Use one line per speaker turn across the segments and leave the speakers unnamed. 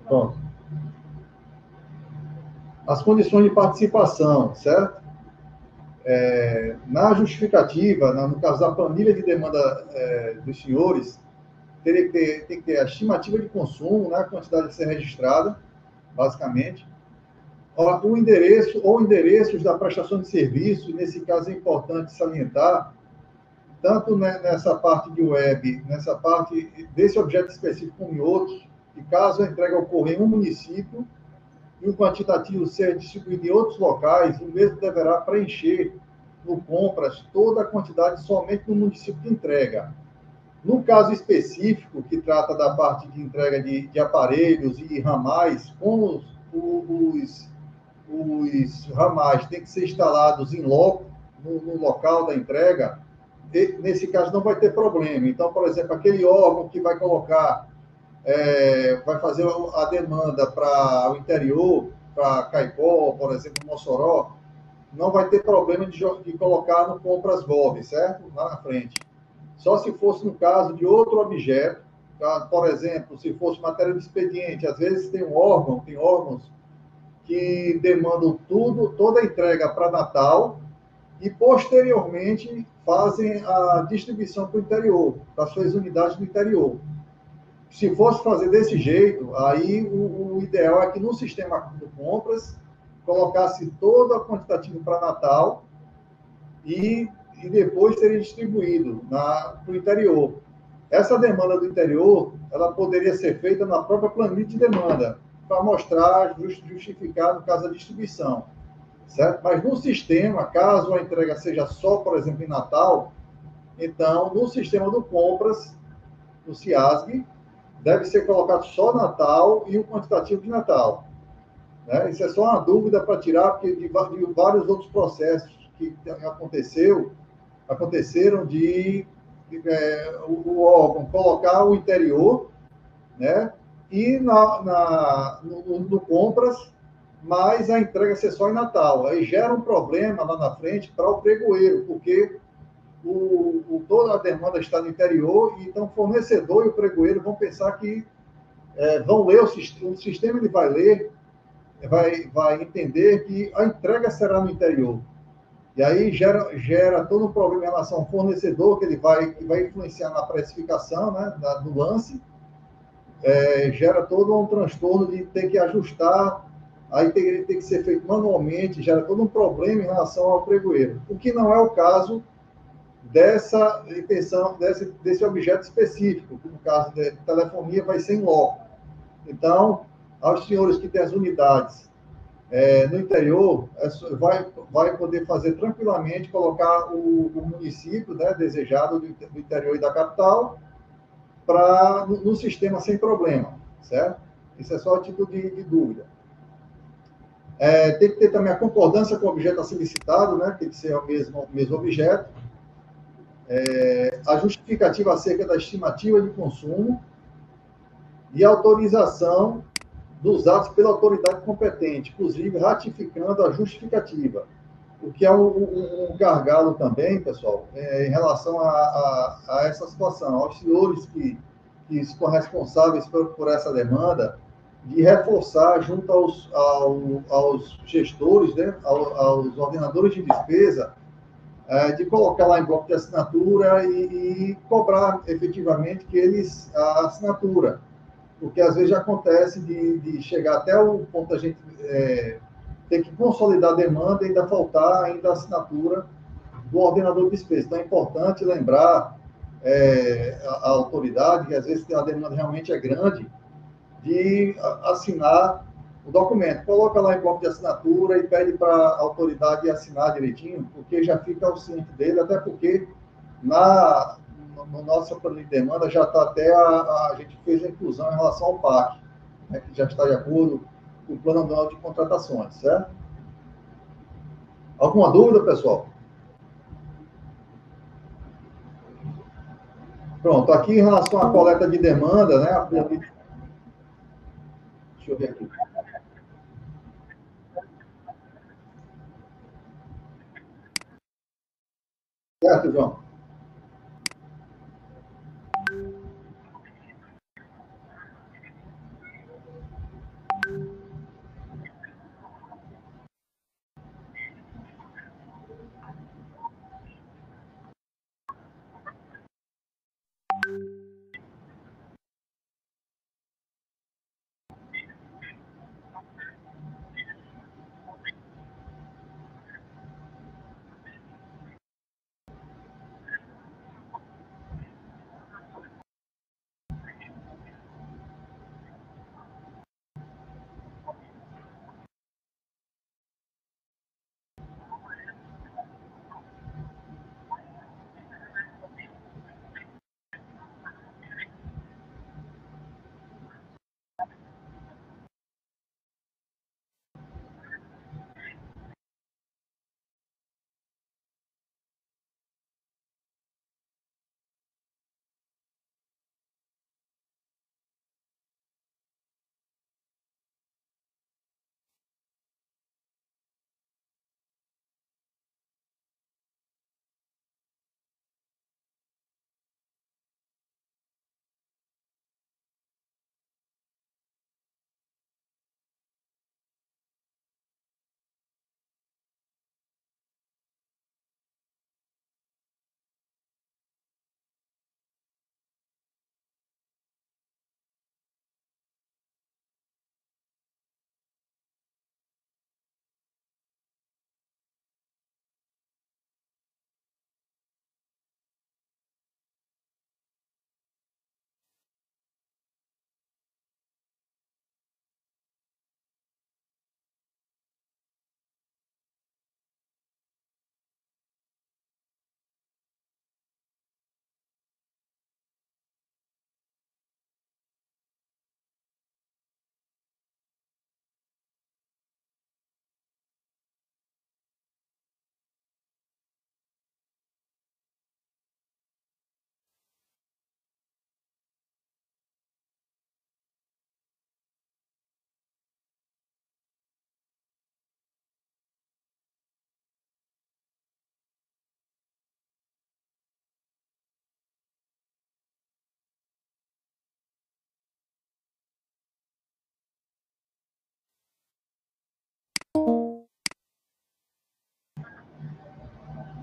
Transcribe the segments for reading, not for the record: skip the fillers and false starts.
Pronto. As condições de participação, certo? Na justificativa, no caso da planilha de demanda dos senhores, tem que ter a estimativa de consumo, né, a quantidade de ser registrada, basicamente, o endereço ou endereços da prestação de serviço. Nesse caso é importante salientar, tanto nessa parte de web, nessa parte desse objeto específico como em outros, que caso a entrega ocorra em um município e o quantitativo ser distribuído em outros locais, o mesmo deverá preencher no compras toda a quantidade somente no município de entrega. No caso específico, que trata da parte de entrega de aparelhos e ramais, como os ramais têm que ser instalados em loco, no local da entrega, nesse caso não vai ter problema. Então, por exemplo, aquele órgão que vai colocar, vai fazer a demanda para o interior, para Caicó, por exemplo, Mossoró, não vai ter problema de colocar no compras gov, certo? Lá na frente. Só se fosse no caso de outro objeto, tá? Por exemplo, se fosse matéria de expediente, às vezes tem órgãos que demandam toda a entrega para Natal e posteriormente fazem a distribuição para o interior, para suas unidades do interior. Se fosse fazer desse jeito, aí o ideal é que no sistema de compras colocasse todo o quantitativo para Natal e depois seria distribuído para o interior. Essa demanda do interior, ela poderia ser feita na própria planilha de demanda, para mostrar, justificar, no caso da distribuição, certo? Mas no sistema, caso a entrega seja só, por exemplo, em Natal, então, no sistema do compras, no CIASG, deve ser colocado só Natal e o quantitativo de Natal. Né? Isso é só uma dúvida para tirar, porque de vários outros processos que aconteceram o órgão colocar o interior, né? E no compras, mas a entrega ser só em Natal. Aí gera um problema lá na frente para o pregoeiro, porque toda a demanda está no interior, e então o fornecedor e o pregoeiro vão pensar que vão ler o sistema, ele vai ler, vai entender que a entrega será no interior. E aí gera todo um problema em relação ao fornecedor, que vai influenciar na precificação, né, do lance, gera todo um transtorno de ter que ajustar, aí tem que ser feito manualmente, gera todo um problema em relação ao pregoeiro, o que não é o caso dessa intenção, desse objeto específico, que no caso de telefonia vai ser em loco. Então, aos senhores que têm as unidades no interior, vai poder fazer tranquilamente, colocar o município, né, desejado do interior e da capital, no sistema sem problema, certo? Isso é só a título de dúvida. Tem que ter também a concordância com o objeto a ser licitado, né? Tem que ser o mesmo objeto. A justificativa acerca da estimativa de consumo e autorização dos atos pela autoridade competente, inclusive ratificando a justificativa. O que é um gargalo também, pessoal, em relação a essa situação, aos senhores que são responsáveis por essa demanda, de reforçar junto aos gestores, né, aos ordenadores de despesa, de colocar lá em bloco de assinatura e cobrar efetivamente que eles a assinatura. Porque às vezes já acontece de chegar até o ponto da gente ter que consolidar a demanda e ainda faltar ainda a assinatura do ordenador de despesa. Então é importante lembrar a autoridade, que às vezes a demanda realmente é grande, de assinar o documento. Coloca lá em bloco de assinatura e pede para a autoridade assinar direitinho, porque já fica ao ciente dele, até porque no nosso plano de demanda já está até a gente fez a inclusão em relação ao PAC, né, que já está de acordo com o plano anual de contratações, certo? Alguma dúvida, pessoal? Pronto, aqui em relação à coleta de demanda, né? Deixa eu ver aqui. Certo, João?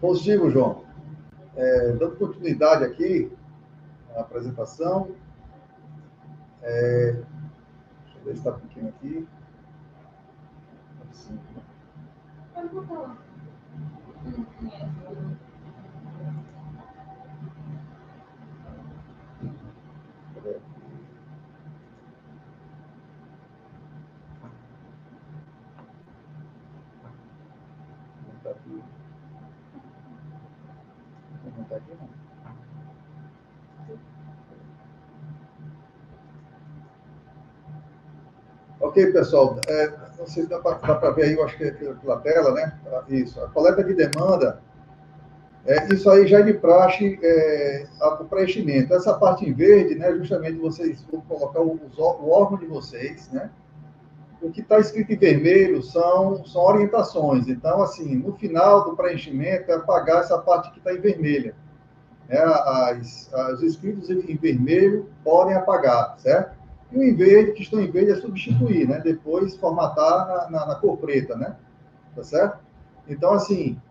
Positivo, João. Dando continuidade aqui à apresentação. Deixa eu ver se está pequeno aqui. Assim.
Pode botar lá.
Ok, pessoal. Não sei se dá para ver aí, eu acho que é pela tela, né? Isso. A coleta de demanda, isso aí já é de praxe, o preenchimento. Essa parte em verde, né? Justamente vocês vão colocar o órgão de vocês, né? O que está escrito em vermelho são orientações. Então, assim, no final do preenchimento, é apagar essa parte que está em vermelha. Os escritos em vermelho podem apagar, certo? E o em verde, que estão em verde, é substituir, né? Depois formatar na cor preta, né? Tá certo? Então, assim,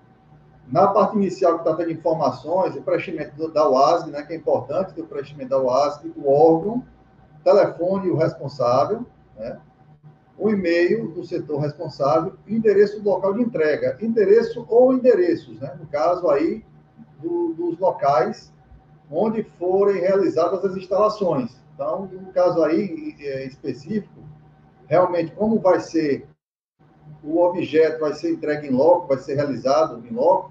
na parte inicial que está tendo informações, o preenchimento da UASG, né? Que é importante, o preenchimento da UASG, o órgão, telefone, o responsável, né? O e-mail do setor responsável, endereço do local de entrega, endereço ou endereços, né? No caso aí dos locais onde forem realizadas as instalações. Então, no caso aí específico, realmente como vai ser o objeto, vai ser entregue em loco, vai ser realizado em loco,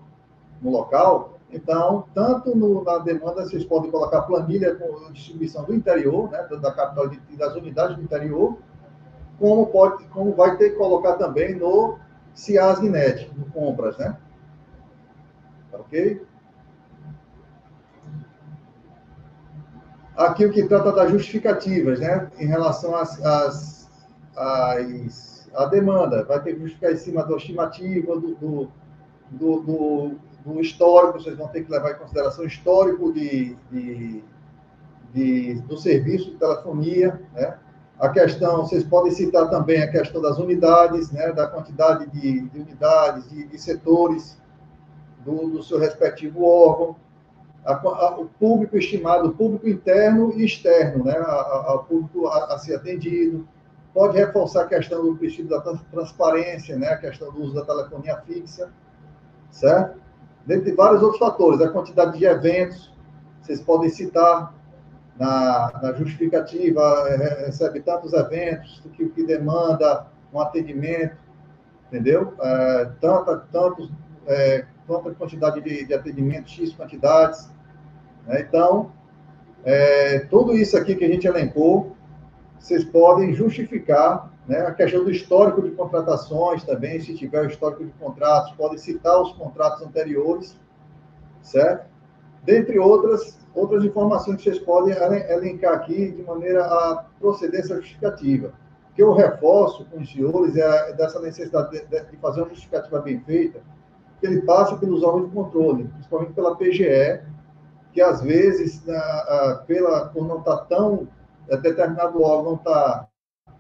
no local. Então, tanto na demanda, vocês podem colocar planilha com distribuição do interior, né, da capital e das unidades do interior, como vai ter que colocar também no CIASG.net, no compras, né? Ok? Aqui o que trata das justificativas, né? Em relação à demanda. Vai ter que justificar em cima da estimativa, do histórico, vocês vão ter que levar em consideração o histórico do serviço de telefonia, né? A questão, vocês podem citar também a questão das unidades, né? Da quantidade de unidades, de setores do seu respectivo órgão. O público estimado, o público interno e externo, né? O público a ser atendido. Pode reforçar a questão do princípio da transparência, né? A questão do uso da telefonia fixa, certo? Dentre vários outros fatores, a quantidade de eventos, vocês podem citar na justificativa, recebe tantos eventos, que demanda um atendimento, entendeu? Tanta quantidade de atendimento, X quantidades. Né? Então, tudo isso aqui que a gente elencou, vocês podem justificar, né? A questão do histórico de contratações também, se tiver o histórico de contratos, podem citar os contratos anteriores, certo? Dentre outras informações que vocês podem elencar aqui de maneira a proceder essa justificativa. O que eu reforço com os senhores dessa necessidade de fazer uma justificativa bem feita, que ele passa pelos órgãos de controle, principalmente pela PGE, que às vezes, por não estar tão, determinado órgão não está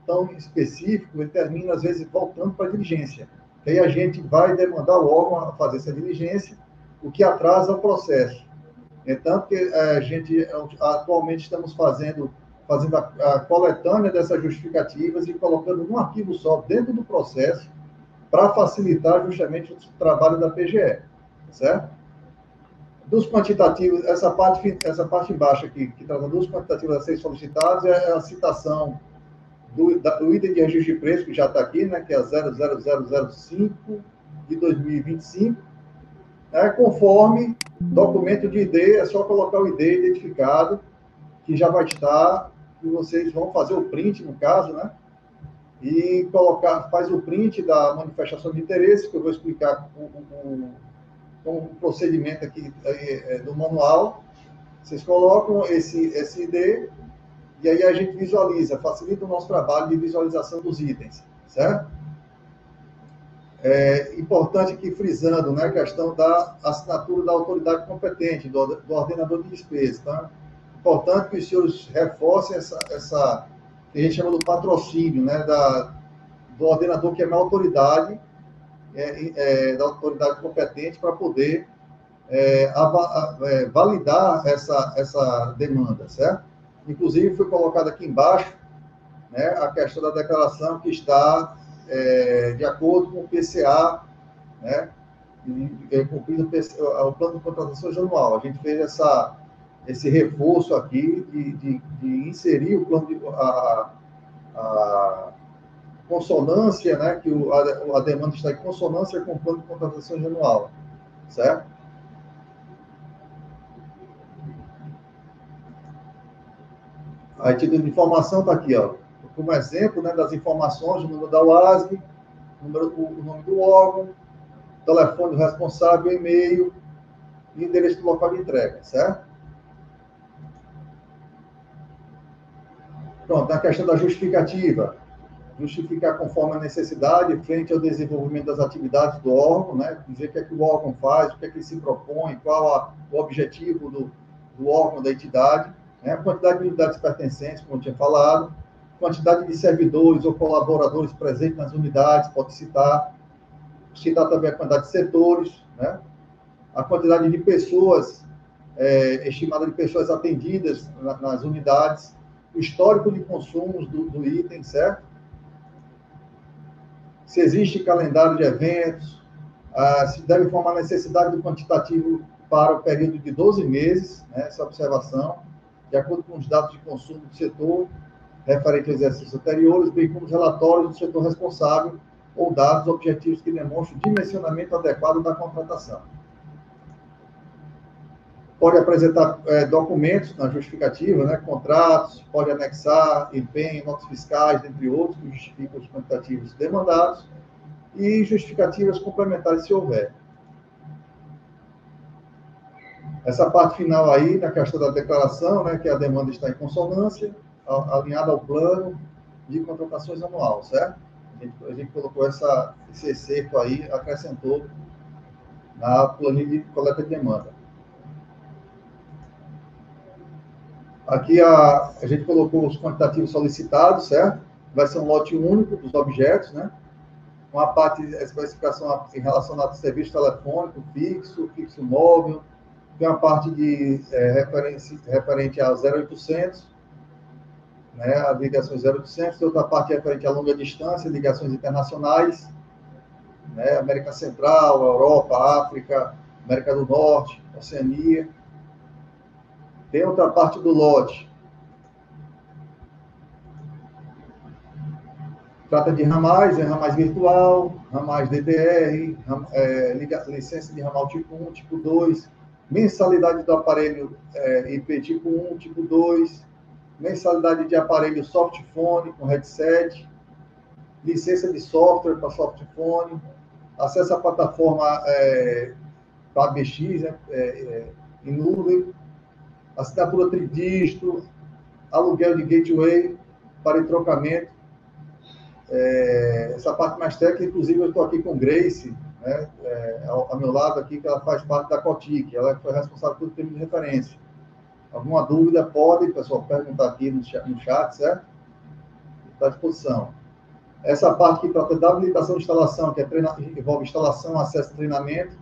tão específico, ele termina, às vezes, voltando para a diligência. Aí a gente vai demandar o órgão a fazer essa diligência, o que atrasa o processo. Tanto que a gente, atualmente, estamos fazendo a coletânea dessas justificativas e colocando num arquivo só, dentro do processo, para facilitar justamente o trabalho da PGE, certo? Dos quantitativos, essa parte embaixo aqui, que trata dos quantitativos a serem solicitados, é a citação do item de registro de preço, que já está aqui, né, que é 00005 de 2025, conforme documento de ID, é só colocar o ID identificado, que já vai estar, e vocês vão fazer o print, no caso, né, e faz o print da manifestação de interesse, que eu vou explicar com o procedimento aqui do manual. Vocês colocam esse ID e aí a gente visualiza, facilita o nosso trabalho de visualização dos itens, certo? Importante aqui, frisando, né, a questão da assinatura da autoridade competente, do ordenador de despesa. Tá? Importante que os senhores reforcem essa que a gente chama do patrocínio, né, do ordenador, que é uma autoridade, da autoridade competente, para poder validar essa demanda, certo? Inclusive, foi colocado aqui embaixo, né, a questão da declaração que está de acordo com o PCA, né, cumprindo o plano de contratações anual. A gente fez esse reforço aqui de inserir o plano a consonância, né, que a demanda está em consonância com o plano de contratações anual, certo? A título de informação está aqui, ó, como exemplo, né, das informações, o número da UASG, o nome do órgão, telefone do responsável, e-mail e endereço do local de entrega, certo? Pronto, na questão da justificativa, justificar conforme a necessidade, frente ao desenvolvimento das atividades do órgão, né? Dizer o que é que o órgão faz, o que é que ele se propõe, qual o objetivo do órgão, da entidade, né? A quantidade de unidades pertencentes, como eu tinha falado, quantidade de servidores ou colaboradores presentes nas unidades, pode citar também a quantidade de setores, né? A quantidade de pessoas, estimada de pessoas atendidas nas unidades, o histórico de consumos do item, certo? Se existe calendário de eventos, se deve informar a necessidade do quantitativo para o período de 12 meses, né, essa observação, de acordo com os dados de consumo do setor, referente aos exercícios anteriores, bem como os relatórios do setor responsável ou dados objetivos que demonstram o dimensionamento adequado da contratação. Pode apresentar documentos na justificativa, né, contratos, pode anexar empenho, notas fiscais, entre outros, que justificam os quantitativos demandados, e justificativas complementares, se houver. Essa parte final aí, na questão da declaração, né, que a demanda está em consonância, alinhada ao plano de contratações anual, certo? A gente colocou esse excerto aí, acrescentou na planilha de coleta de demanda. Aqui a gente colocou os quantitativos solicitados, certo? Vai ser um lote único dos objetos, né? Uma parte de especificação em relação ao serviço telefônico, fixo móvel, tem uma parte de referente ao 0800, né? A ligações 0800, tem outra parte referente à longa distância, ligações internacionais, né? América Central, Europa, África, América do Norte, Oceania. Tem outra parte do lote. Trata de ramais, ramais virtual, ramais DDR, licença de ramal tipo 1, tipo 2, mensalidade do aparelho IP tipo 1, tipo 2, mensalidade de aparelho softphone com headset, licença de software para softphone, acesso à plataforma PABX, né, em nuvem, assinatura tridígito, aluguel de gateway para entrocamento. Essa parte mais técnica, inclusive, eu estou aqui com Grace, né, ao meu lado aqui, que ela faz parte da COTIC, ela foi responsável pelo termo de referência. Alguma dúvida, pode, pessoal, perguntar aqui no chat, certo? Está à disposição. Essa parte que trata da habilitação de instalação, que envolve instalação, acesso e treinamento,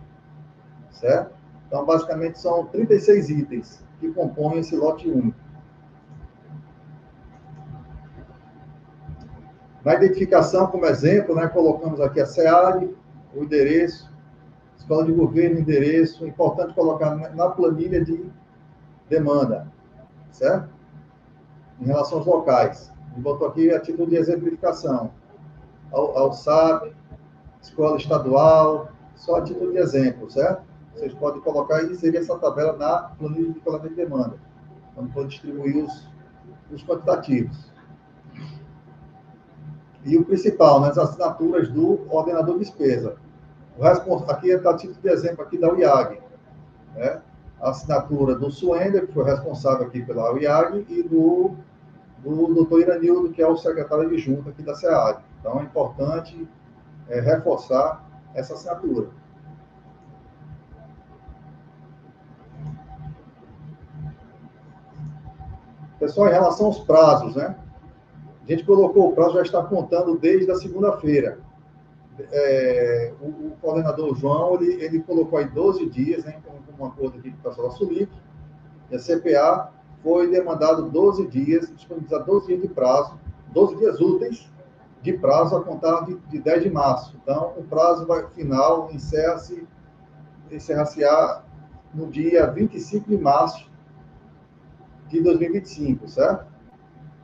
certo? Então, basicamente, são 36 itens que compõem esse lote único. Na identificação, como exemplo, né, colocamos aqui a SEAD, o endereço, escola de governo, endereço, importante colocar na planilha de demanda, certo? Em relação aos locais. E botou aqui a título de exemplificação. Ao SAP, escola estadual, só a título de exemplo, certo? Vocês podem colocar e inserir essa tabela na planilha de coleta de demanda, quando for distribuir os quantitativos. E o principal, nas assinaturas do ordenador de despesa. Aqui está a título de exemplo aqui da UIAG, né? A assinatura do Suender, que foi responsável aqui pela UIAG, e do doutor Iranildo, que é o secretário adjunto aqui da SEAD. Então, é importante reforçar essa assinatura. Pessoal, em relação aos prazos, né? A gente colocou o prazo, já está contando desde a segunda-feira. o coordenador João, ele colocou aí 12 dias, né, com um acordo aqui com o pessoal da Sulic, e a CPA foi demandado 12 dias, disponibilizar 12 dias de prazo, 12 dias úteis de prazo a contar de 10 de março. Então, o prazo final encerra-se-á no dia 25 de março de 2025, certo?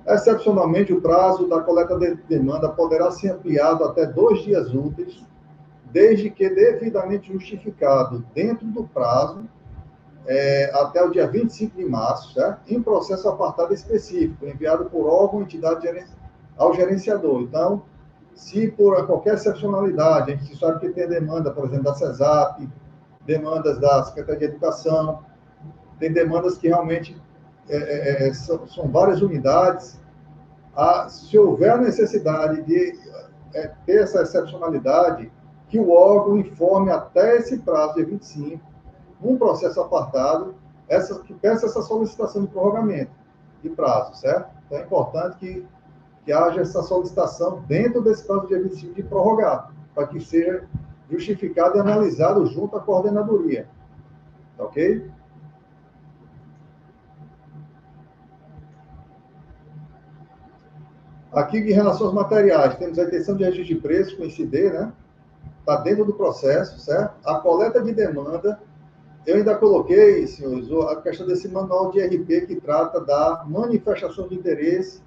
Excepcionalmente, o prazo da coleta de demanda poderá ser ampliado até 2 dias úteis, desde que devidamente justificado dentro do prazo, até o dia 25 de março, certo? Em processo apartado específico, enviado por órgão ou entidade ao gerenciador. Então, se por qualquer excepcionalidade, a gente sabe que tem demanda, por exemplo, da CESAP, demandas da Secretaria de Educação, tem demandas que realmente são várias unidades. Se houver a necessidade de ter essa excepcionalidade, que o órgão informe até esse prazo de 25, num processo apartado, que peça essa solicitação de prorrogamento de prazo, certo? Então é importante que haja essa solicitação dentro desse prazo de dia 25 de prorrogar, para que seja justificado e analisado junto à coordenadoria. Tá ok? Aqui, em relação aos materiais, temos a intenção de registro de preços com ICD, né? Está dentro do processo, certo? A coleta de demanda, eu ainda coloquei, senhores, a questão desse manual de RP que trata da manifestação de interesse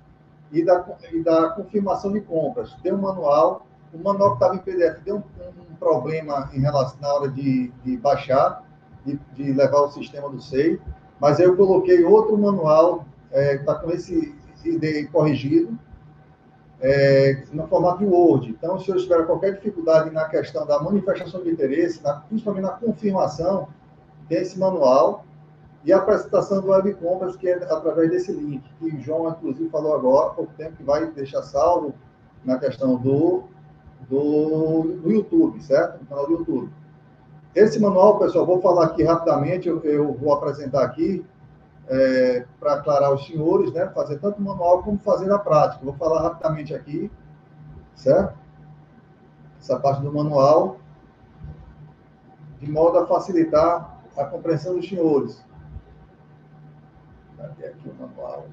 e da confirmação de compras. Tem um manual, o manual que estava em PDF deu um problema em relação, na hora de baixar, de levar o sistema do SEI, mas eu coloquei outro manual, está com esse ID corrigido, no formato de Word. Então, se senhores tiverem qualquer dificuldade na questão da manifestação de interesse, principalmente na confirmação, tem esse manual e a apresentação do Web Compras, que é através desse link, que o João, inclusive, falou agora, há pouco tempo, que vai deixar salvo na questão do YouTube, certo? No canal do YouTube. Esse manual, pessoal, vou falar aqui rapidamente, eu vou apresentar aqui, para aclarar os senhores, né? Fazer tanto manual como fazer na prática. Vou falar rapidamente aqui, certo? Essa parte do manual, de modo a facilitar a compreensão dos senhores. Cadê aqui o manual?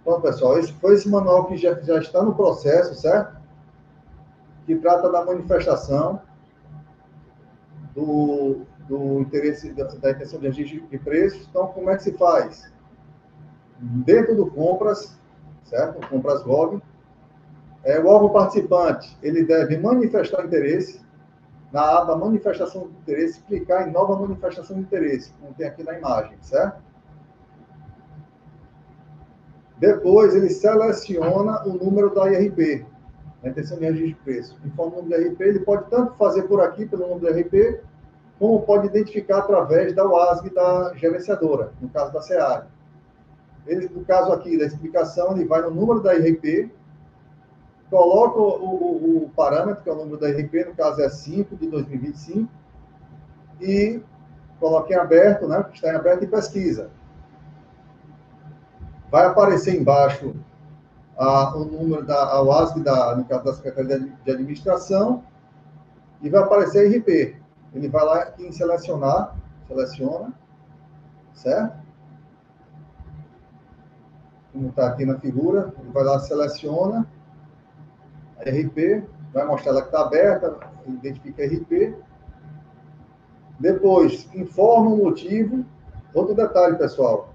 Bom, pessoal, esse foi esse manual que já está no processo, certo? Que trata da manifestação do interesse, da intenção de registro de preços. Então, como é que se faz? Dentro do Compras, certo? O Compras Gov, o órgão participante, ele deve manifestar interesse, na aba manifestação de interesse, clicar em nova manifestação de interesse, como tem aqui na imagem, certo? Depois, ele seleciona o número da IRP, a intenção de registro de preço. Informa o número da IRP, ele pode tanto fazer por aqui, pelo número da IRP, como pode identificar através da WASG da gerenciadora, no caso da SEAG. No caso aqui da explicação, ele vai no número da IRP, coloca o parâmetro, que é o número da IRP, no caso é 5 de 2025, e coloca em aberto, né, está em aberto e pesquisa. Vai aparecer embaixo o número da WASG, no caso da Secretaria de Administração, e vai aparecer a IRP. Ele vai lá aqui em selecionar, seleciona, certo? Como está aqui na figura, ele vai lá, seleciona a RP, vai mostrar ela que está aberta, identifica a RP. Depois, informa o motivo. Outro detalhe, pessoal.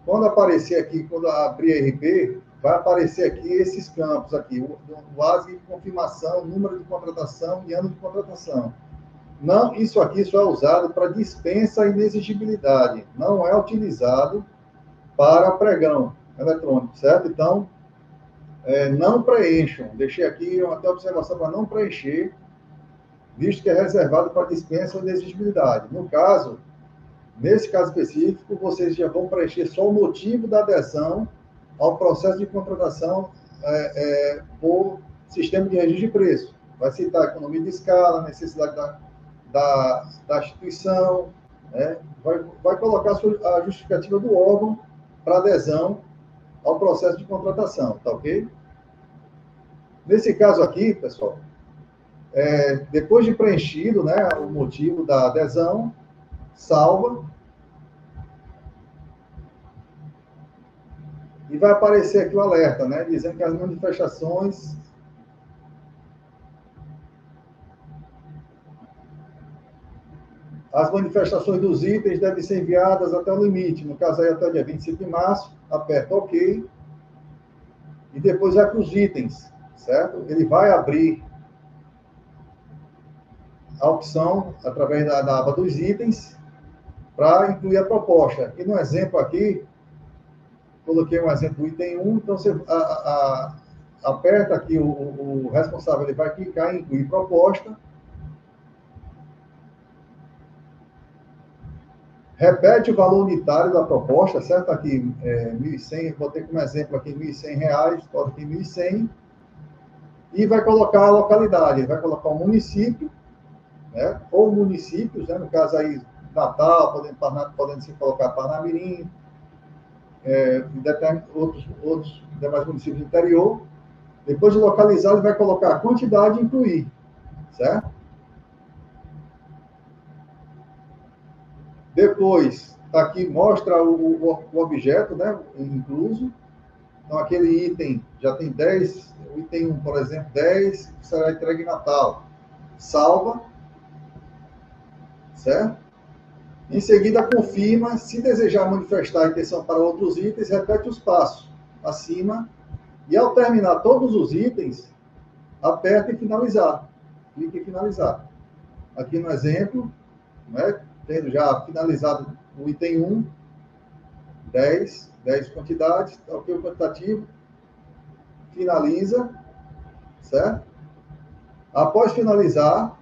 Quando aparecer aqui, quando abrir a RP, vai aparecer aqui esses campos aqui. O WASG de confirmação, número de contratação e ano de contratação. Não, isso aqui só é usado para dispensa e inexigibilidade. Não é utilizado para pregão eletrônico, certo? Então, não preencham. Deixei aqui até observação para não preencher, visto que é reservado para dispensa ou inexigibilidade. Nesse caso específico, vocês já vão preencher só o motivo da adesão ao processo de contratação por sistema de registro de preço. Vai citar a economia de escala, necessidade da instituição, né, vai colocar a justificativa do órgão para adesão ao processo de contratação, tá ok? Nesse caso aqui, pessoal, depois de preenchido, né, o motivo da adesão, salva, e vai aparecer aqui o alerta, né, dizendo que as manifestações dos itens devem ser enviadas até o limite, no caso aí até o dia 25 de março, aperta OK, e depois vai para os itens, certo? Ele vai abrir a opção, através da aba dos itens, para incluir a proposta. E no exemplo aqui, coloquei um exemplo do item 1, então você aperta aqui o responsável, ele vai clicar em incluir proposta, repete o valor unitário da proposta, certo? Aqui, 1.100, botei como exemplo aqui R$1.100, coloca aqui 1.100, e vai colocar a localidade, ele vai colocar o município, né? Ou municípios, né? No caso aí, Natal, podendo se colocar Parnamirim, outros demais municípios do interior. Depois de localizar, ele vai colocar a quantidade e incluir, certo? Depois, aqui mostra o objeto, né, incluso. Então, aquele item já tem 10, o item 1, por exemplo, 10, será entregue em Natal. Salva, certo? Em seguida, confirma. Se desejar manifestar a intenção para outros itens, repete os passos acima. E ao terminar todos os itens, aperta em finalizar. Clique em finalizar. Aqui no exemplo, né, tendo já finalizado o item 1, 10 quantidades, ok, o quantitativo, finaliza, certo? Após finalizar,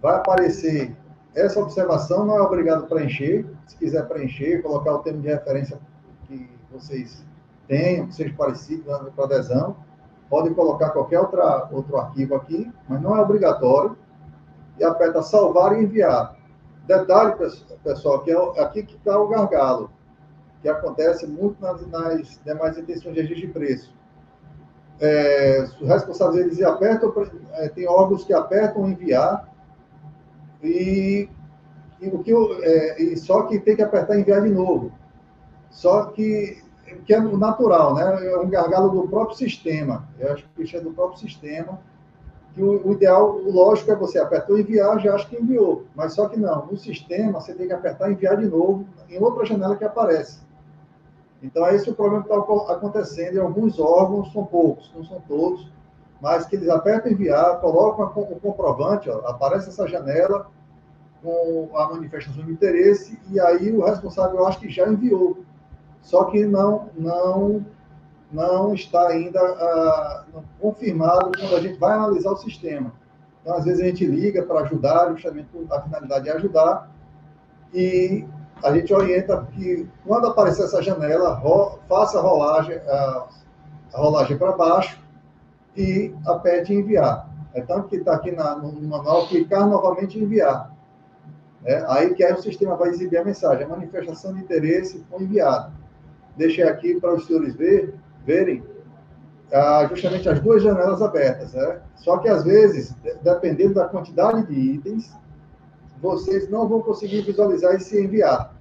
vai aparecer essa observação, não é obrigado a preencher. Se quiser preencher, colocar o termo de referência que vocês tenham, que seja parecido com a adesão, pode colocar qualquer outro arquivo aqui, mas não é obrigatório. E aperta salvar e enviar. Detalhe, pessoal, que é aqui que está o gargalo, que acontece muito nas demais intenções de registro de preço. Os responsáveis, eles apertam, tem órgãos que apertam enviar, só que tem que apertar enviar de novo. Só que é natural, né? É um gargalo do próprio sistema. Eu acho que isso é do próprio sistema. Que o ideal, o lógico, é você apertou enviar, já acho que enviou. Mas só que não, no sistema você tem que apertar enviar de novo em outra janela que aparece. Então, é esse o problema que está acontecendo em alguns órgãos, são poucos, não são todos, mas que eles apertam enviar, colocam o comprovante, ó, aparece essa janela com a manifestação de interesse, e aí o responsável, eu acho que já enviou. Só que não está ainda confirmado quando a gente vai analisar o sistema. Então, às vezes, a gente liga para ajudar, justamente a finalidade é ajudar, e a gente orienta que, quando aparecer essa janela, faça a rolagem para baixo e aperte enviar. Então, que está aqui no manual, clicar novamente em enviar. Aí que aí o sistema vai exibir a mensagem, a manifestação de interesse foi enviada. Deixei aqui para os senhores verem justamente as duas janelas abertas. Né? Só que, às vezes, dependendo da quantidade de itens, vocês não vão conseguir visualizar e se enviar.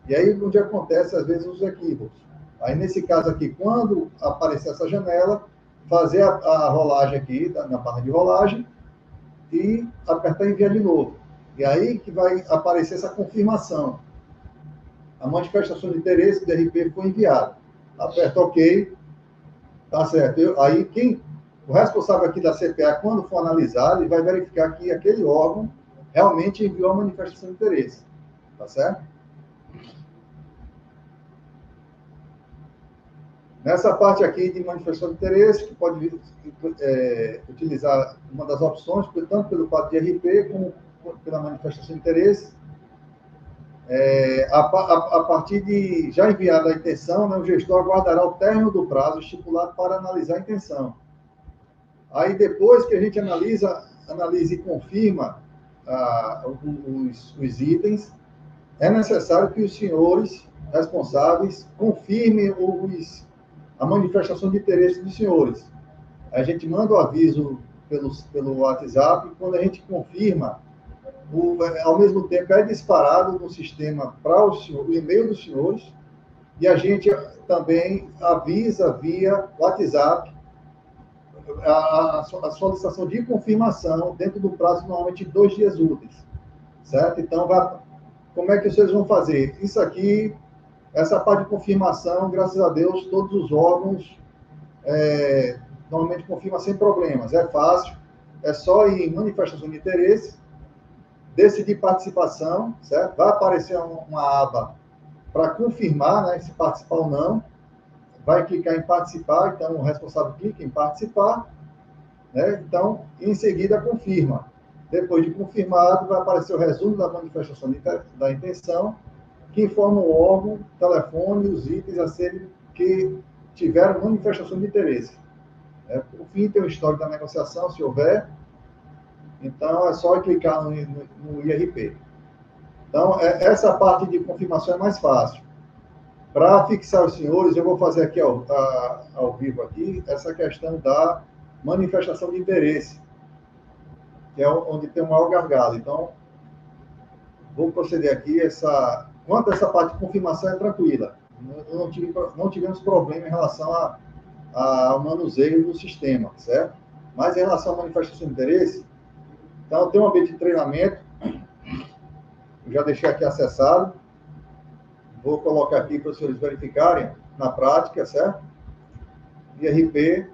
E aí, onde acontece, às vezes, os equívocos. Aí, nesse caso aqui, quando aparecer essa janela, fazer a rolagem aqui, na barra de rolagem, e apertar enviar de novo. E aí que vai aparecer essa confirmação. A manifestação de interesse do RP foi enviada. Aperta OK. Tá certo. Aí, o responsável aqui da CPA, quando for analisar, ele vai verificar que aquele órgão realmente enviou a manifestação de interesse. Tá certo? Nessa parte aqui de manifestação de interesse, que pode utilizar uma das opções, tanto pelo fato de RP, como pela manifestação de interesse. A partir de já enviada a intenção, né, o gestor aguardará o término do prazo estipulado para analisar a intenção. Aí, depois que a gente analisa e confirma os itens, é necessário que os senhores responsáveis confirmem a manifestação de interesse dos senhores. A gente manda o aviso pelo WhatsApp, quando a gente confirma, ao mesmo tempo é disparado no sistema para o e-mail dos senhores, e a gente também avisa via WhatsApp a solicitação de confirmação dentro do prazo, normalmente, de 2 dias úteis, certo? Então, como é que vocês vão fazer? Isso aqui, essa parte de confirmação, graças a Deus, todos os órgãos normalmente confirmam sem problemas. É fácil, é só ir em manifestação de interesse, decidir participação, certo? Vai aparecer uma aba para confirmar, né, se participar ou não. Vai clicar em participar, então o responsável clica em participar, né? Então, em seguida, confirma. Depois de confirmado, vai aparecer o resumo da manifestação da intenção, que informa o órgão, o telefone e os itens a serem que tiveram manifestação de interesse. Por fim, tem o histórico da negociação, se houver. Então, é só clicar no IRP. Então, essa parte de confirmação é mais fácil. Para fixar os senhores, eu vou fazer aqui ao vivo aqui, essa questão da manifestação de interesse, que é onde tem o maior gargalo. Então, vou proceder aqui. Quanto a essa parte de confirmação é tranquila. Não tivemos problema em relação ao manuseio do sistema, certo? Mas em relação à manifestação de interesse, então, tem um ambiente de treinamento, eu já deixei aqui acessado. Vou colocar aqui para os senhores verificarem na prática, certo? IRP, deixa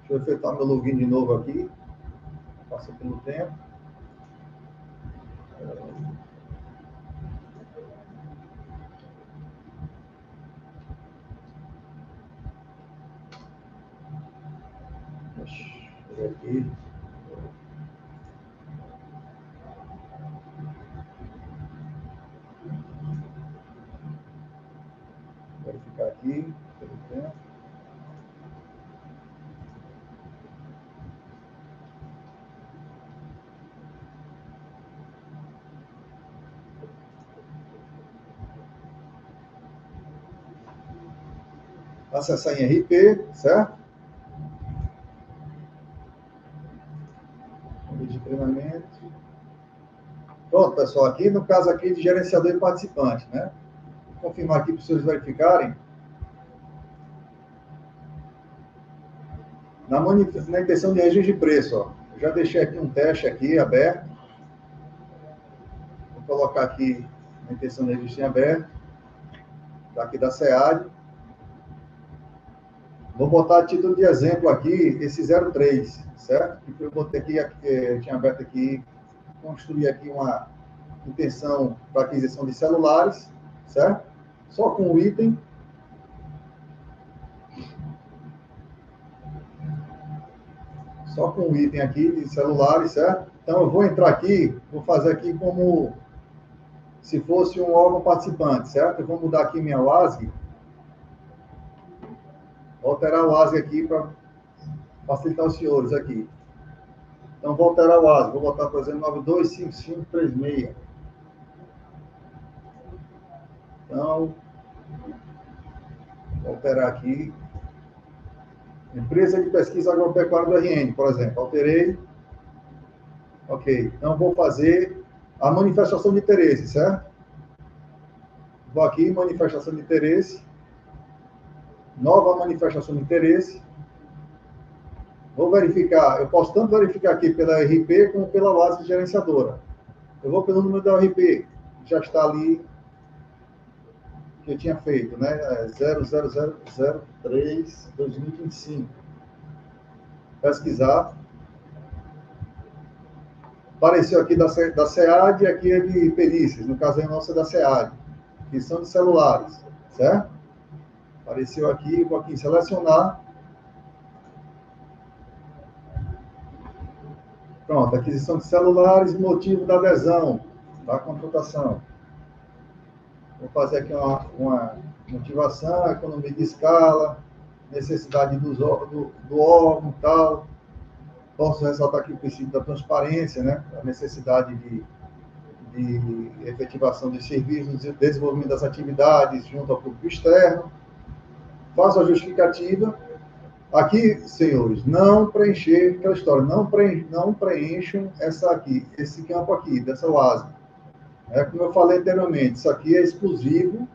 eu efetuar meu login de novo aqui. Passa pelo tempo. Deixa eu ver aqui. Verificar aqui pelo tempo. Acessar em RP, certo? De treinamento. Pronto, pessoal, aqui no caso aqui de gerenciador e participante, né? Vou confirmar aqui para os senhores verificarem. Na intenção de registro de preço, ó. Eu já deixei aqui um teste aqui aberto. Vou colocar aqui a intenção de registro em aberto. Daqui da SEAD. Vou botar a título de exemplo aqui, esse 03, certo? Que eu botei aqui, eu tinha aberto aqui, construir aqui uma intenção para aquisição de celulares, certo? Só com o item. Só com o item aqui de celulares, certo? Então, eu vou entrar aqui, vou fazer aqui como se fosse um órgão participante, certo? Eu vou mudar aqui minha WASG. Vou alterar o WASG aqui para facilitar os senhores aqui. Então, vou alterar o WASG. Vou botar, por exemplo, 925536. Então, vou alterar aqui. Empresa de pesquisa agropecuária do RN, por exemplo. Alterei. Ok. Então, vou fazer a manifestação de interesse, certo? Vou aqui, manifestação de interesse. Nova manifestação de interesse. Vou verificar. Eu posso tanto verificar aqui pela RP como pela WASG gerenciadora. Eu vou pelo número da RP. Já está ali que eu tinha feito, né? 00003-2025. Pesquisar. Apareceu aqui da SEAD e aqui é de perícias. No caso, a nossa é da SEAD, que são de celulares, certo? Apareceu aqui, vou aqui em selecionar. Pronto, aquisição de celulares, motivo da adesão, da contratação. Vou fazer aqui uma motivação, economia de escala, necessidade do órgão e tal. Posso ressaltar aqui o princípio da transparência, né? A necessidade de efetivação de serviços, de desenvolvimento das atividades junto ao público externo. Faço a justificativa. Aqui, senhores, não preencher aquela história, não preencham esse campo aqui, dessa oase. Como eu falei anteriormente, isso aqui é exclusivo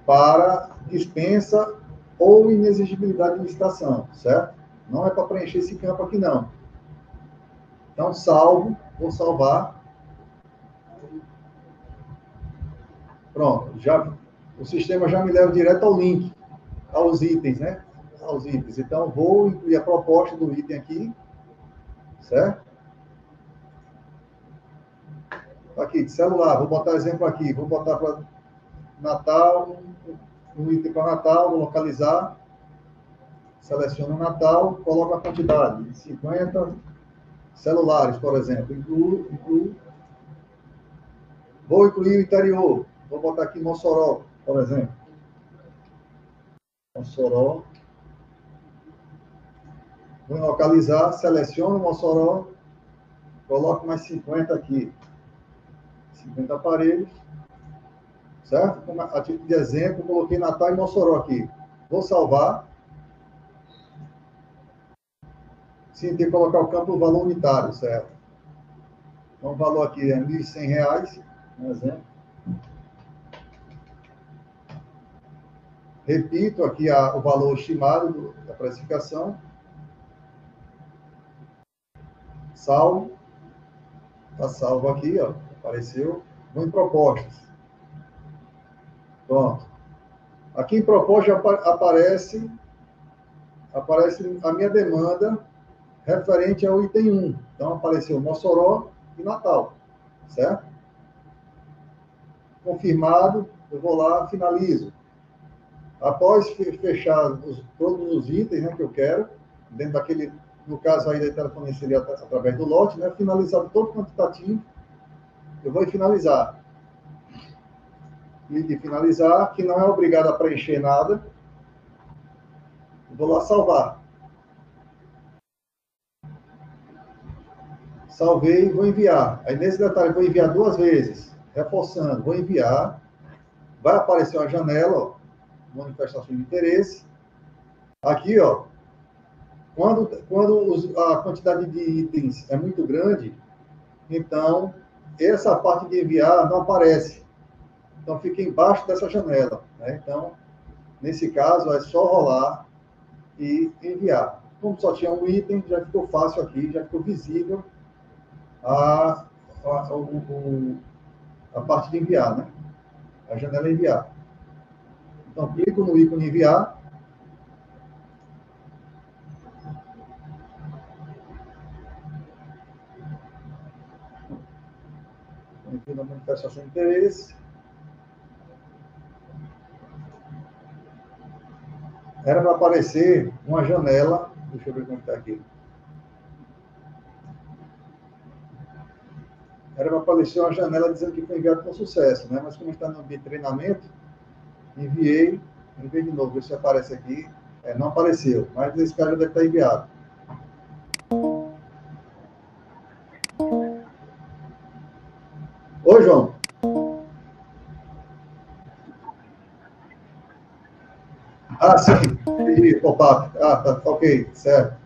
para dispensa ou inexigibilidade de licitação, certo? Não é para preencher esse campo aqui, não. Então, vou salvar. Pronto, o sistema já me leva direto ao link, aos itens, né? Aos itens. Então, vou incluir a proposta do item aqui, certo? Aqui, de celular, vou botar exemplo aqui, vou botar para Natal, um item para Natal, vou localizar, seleciono Natal, coloco a quantidade, 50 celulares, por exemplo, incluo. Vou incluir o interior, vou botar aqui Mossoró, por exemplo. Mossoró. Vou localizar, seleciono Mossoró, coloco mais 50 aqui. 50 aparelhos, certo? A título de exemplo, coloquei Natal e Mossoró aqui. Vou salvar. Sim, tem que colocar o campo do valor unitário, certo? Então, o valor aqui é R$ 1.100, por exemplo. Repito aqui o valor estimado da precificação. Salvo. Está salvo aqui, ó. Apareceu. Vou em propostas. Pronto. Aqui em propostas aparece a minha demanda referente ao item 1. Então, apareceu Mossoró e Natal, certo? Confirmado, eu vou lá, finalizo. Após fechar todos os itens, né, que eu quero, dentro daquele, no caso aí da telefonia seria através do lote, né, finalizado todo o quantitativo, eu vou finalizar. E finalizar, que não é obrigado a preencher nada, eu vou lá salvar. Salvei e vou enviar. Aí, nesse detalhe, vou enviar 2 vezes, reforçando, vou enviar, vai aparecer uma janela, ó, manifestação de interesse. Aqui, ó, quando a quantidade de itens é muito grande, então, essa parte de enviar não aparece. Então, fica embaixo dessa janela, né? Então, nesse caso, é só rolar e enviar. Como só tinha um item, já ficou fácil aqui, já ficou visível a parte de enviar, né? A janela enviar. Então, clico no ícone enviar. Aqui na manifestação de interesse. Era para aparecer uma janela. Deixa eu ver como está aqui. Era para aparecer uma janela dizendo que foi enviado com sucesso, né? Mas como está no ambiente de treinamento, enviei de novo, ver se aparece aqui. Não apareceu, mas nesse caso deve estar enviado. Oi, João. Ah, sim. Pop-up. Ah, tá, ok, certo.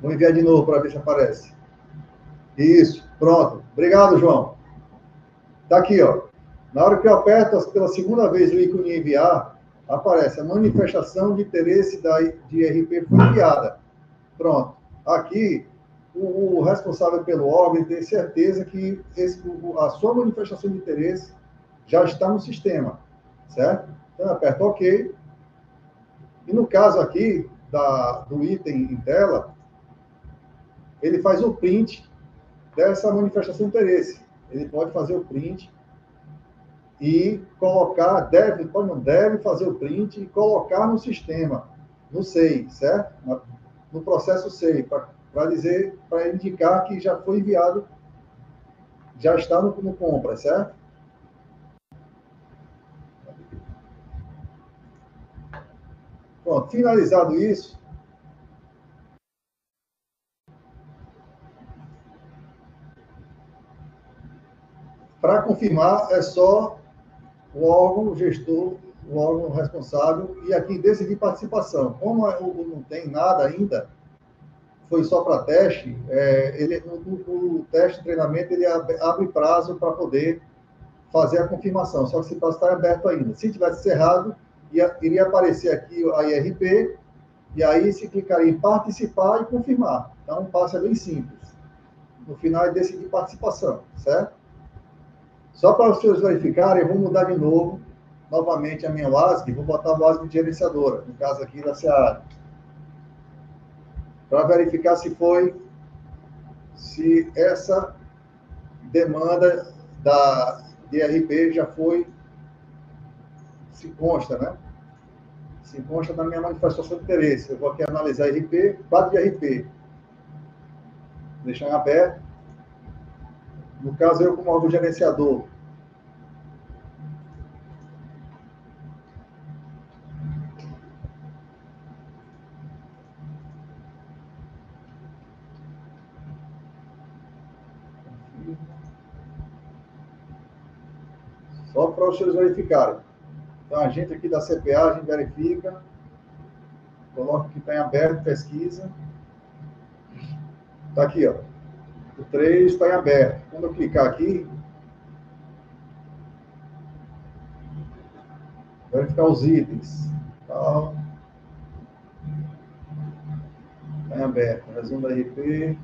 Vou enviar de novo para ver se aparece. Isso, pronto. Obrigado, João. Tá aqui, ó. Na hora que eu aperto pela segunda vez o ícone enviar, aparece a manifestação de interesse de IRP foi enviada. Pronto. Aqui, o responsável pelo órgão tem certeza que a sua manifestação de interesse já está no sistema, certo? Então, eu aperto OK. E no caso aqui, do item em tela, ele faz o print dessa manifestação de interesse. Ele pode fazer o print e colocar, deve fazer o print e colocar no sistema, no SEI, certo? No processo SEI, para indicar que já foi enviado, já está no compra, certo? Pronto, finalizado isso, Para confirmar, é só o órgão gestor, o órgão responsável, e aqui decidir participação. Como não tem nada ainda, foi só para teste, o teste de treinamento ele abre prazo para poder fazer a confirmação, só que esse prazo está aberto ainda. Se tivesse encerrado, iria aparecer aqui a IRP, e aí se clicaria em participar e confirmar. Então, o passo é bem simples. No final, é decidir participação, certo? Só para os senhores verificarem, eu vou mudar de novo, novamente, a minha WASG, vou botar a WASG de gerenciadora, no caso aqui da SEAD, para verificar se essa demanda de IRP já se consta, né? Se consta na minha manifestação de interesse. Eu vou aqui analisar IRP, quadro de IRP. Deixar em aberto. No caso, eu como órgão gerenciador, só para os senhores verificarem. Então, a gente aqui da CPA, a gente verifica, coloca que está em aberto, pesquisa. Está aqui, ó. O 3 está em aberto. Quando eu clicar aqui, verificar os itens. Tal. Está em aberto. Resumo da RP.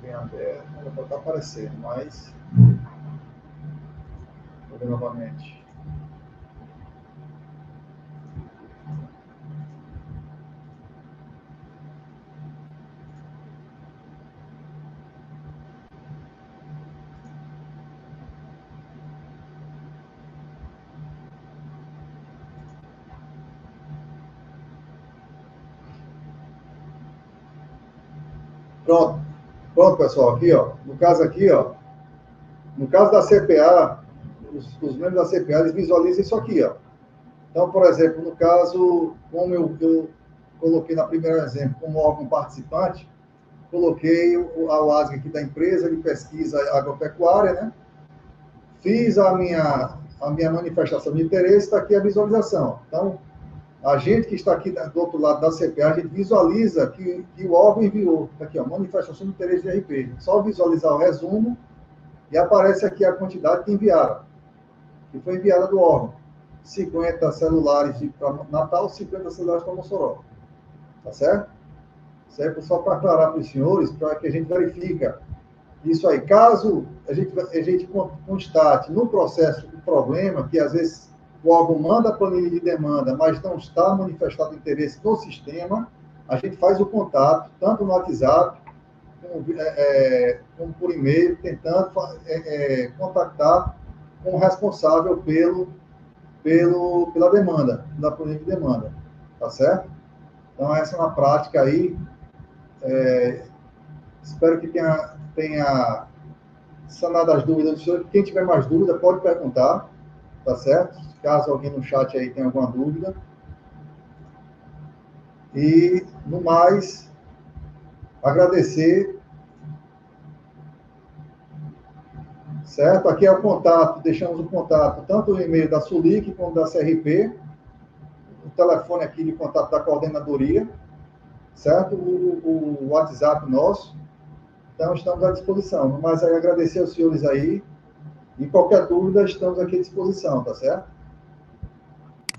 Bem aberto, ainda pode estar aparecendo, mas vou ver novamente. Pronto. Pronto, pessoal, aqui, ó. No caso aqui, ó. No caso da CPA, os membros da CPA, eles visualizam isso aqui, ó. Então, por exemplo, no caso, como eu coloquei na primeira exemplo, como órgão participante, coloquei a WASG aqui da empresa de pesquisa agropecuária, né? Fiz a minha manifestação de interesse, está aqui a visualização. Então, a gente que está aqui do outro lado da CPA, a gente visualiza que o órgão enviou. Está aqui, ó, manifestação de interesse de RP. Só visualizar o resumo e aparece aqui a quantidade que enviaram, que foi enviada do órgão. 50 celulares para Natal, 50 celulares para Mossoró. Tá certo? Certo? Só para aclarar para os senhores, para que a gente verifique isso aí. Caso a gente constate no processo o problema, que às vezes o órgão manda a planilha de demanda, mas não está manifestado interesse no sistema, a gente faz o contato, tanto no WhatsApp, como por e-mail, tentando contactar com o responsável pela demanda, da planilha de demanda. Tá certo? Então, essa é uma prática aí. Espero que tenha sanado as dúvidas do senhor. Quem tiver mais dúvida, pode perguntar. Tá certo? Caso alguém no chat aí tenha alguma dúvida. E, no mais, agradecer. Certo? Aqui é o contato, deixamos o contato, tanto o e-mail da Sulic como da CRP, o telefone aqui de contato da coordenadoria, certo? O WhatsApp nosso. Então, estamos à disposição. No mais, aí, agradecer aos senhores aí. E qualquer dúvida, estamos aqui à disposição, tá certo?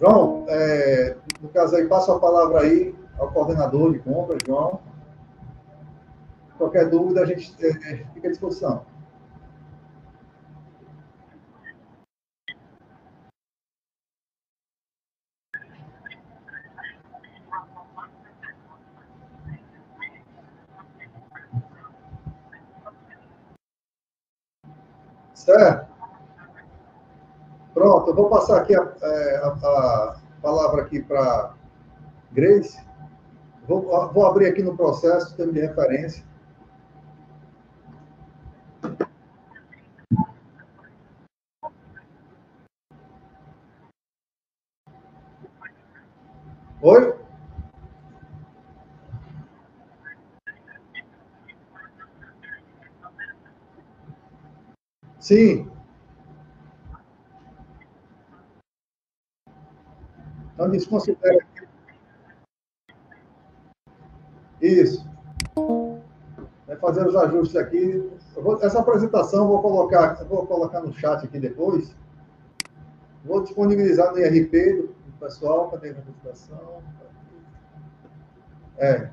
João, no caso aí, passo a palavra aí ao coordenador de compras, João. Qualquer dúvida, a gente fica à disposição. Certo? Pronto, eu vou passar aqui a palavra aqui para Grace. Vou abrir aqui no processo, termo de referência. Oi? Sim. Então, desconsidera isso. Vai fazer os ajustes aqui. Essa apresentação vou colocar no chat aqui depois. Vou disponibilizar no IRP do pessoal. Cadê a apresentação?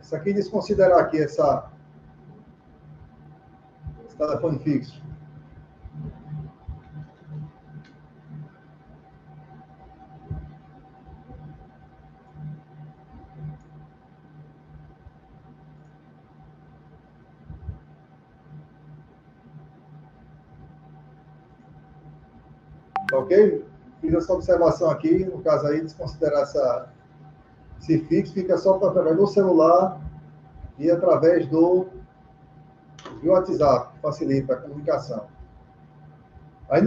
Isso aqui desconsiderar aqui esse telefone fixo. Tá ok? Fiz essa observação aqui, no caso aí, desconsiderar esse fixo, fica só através do celular e através do WhatsApp, que facilita a comunicação. Aí,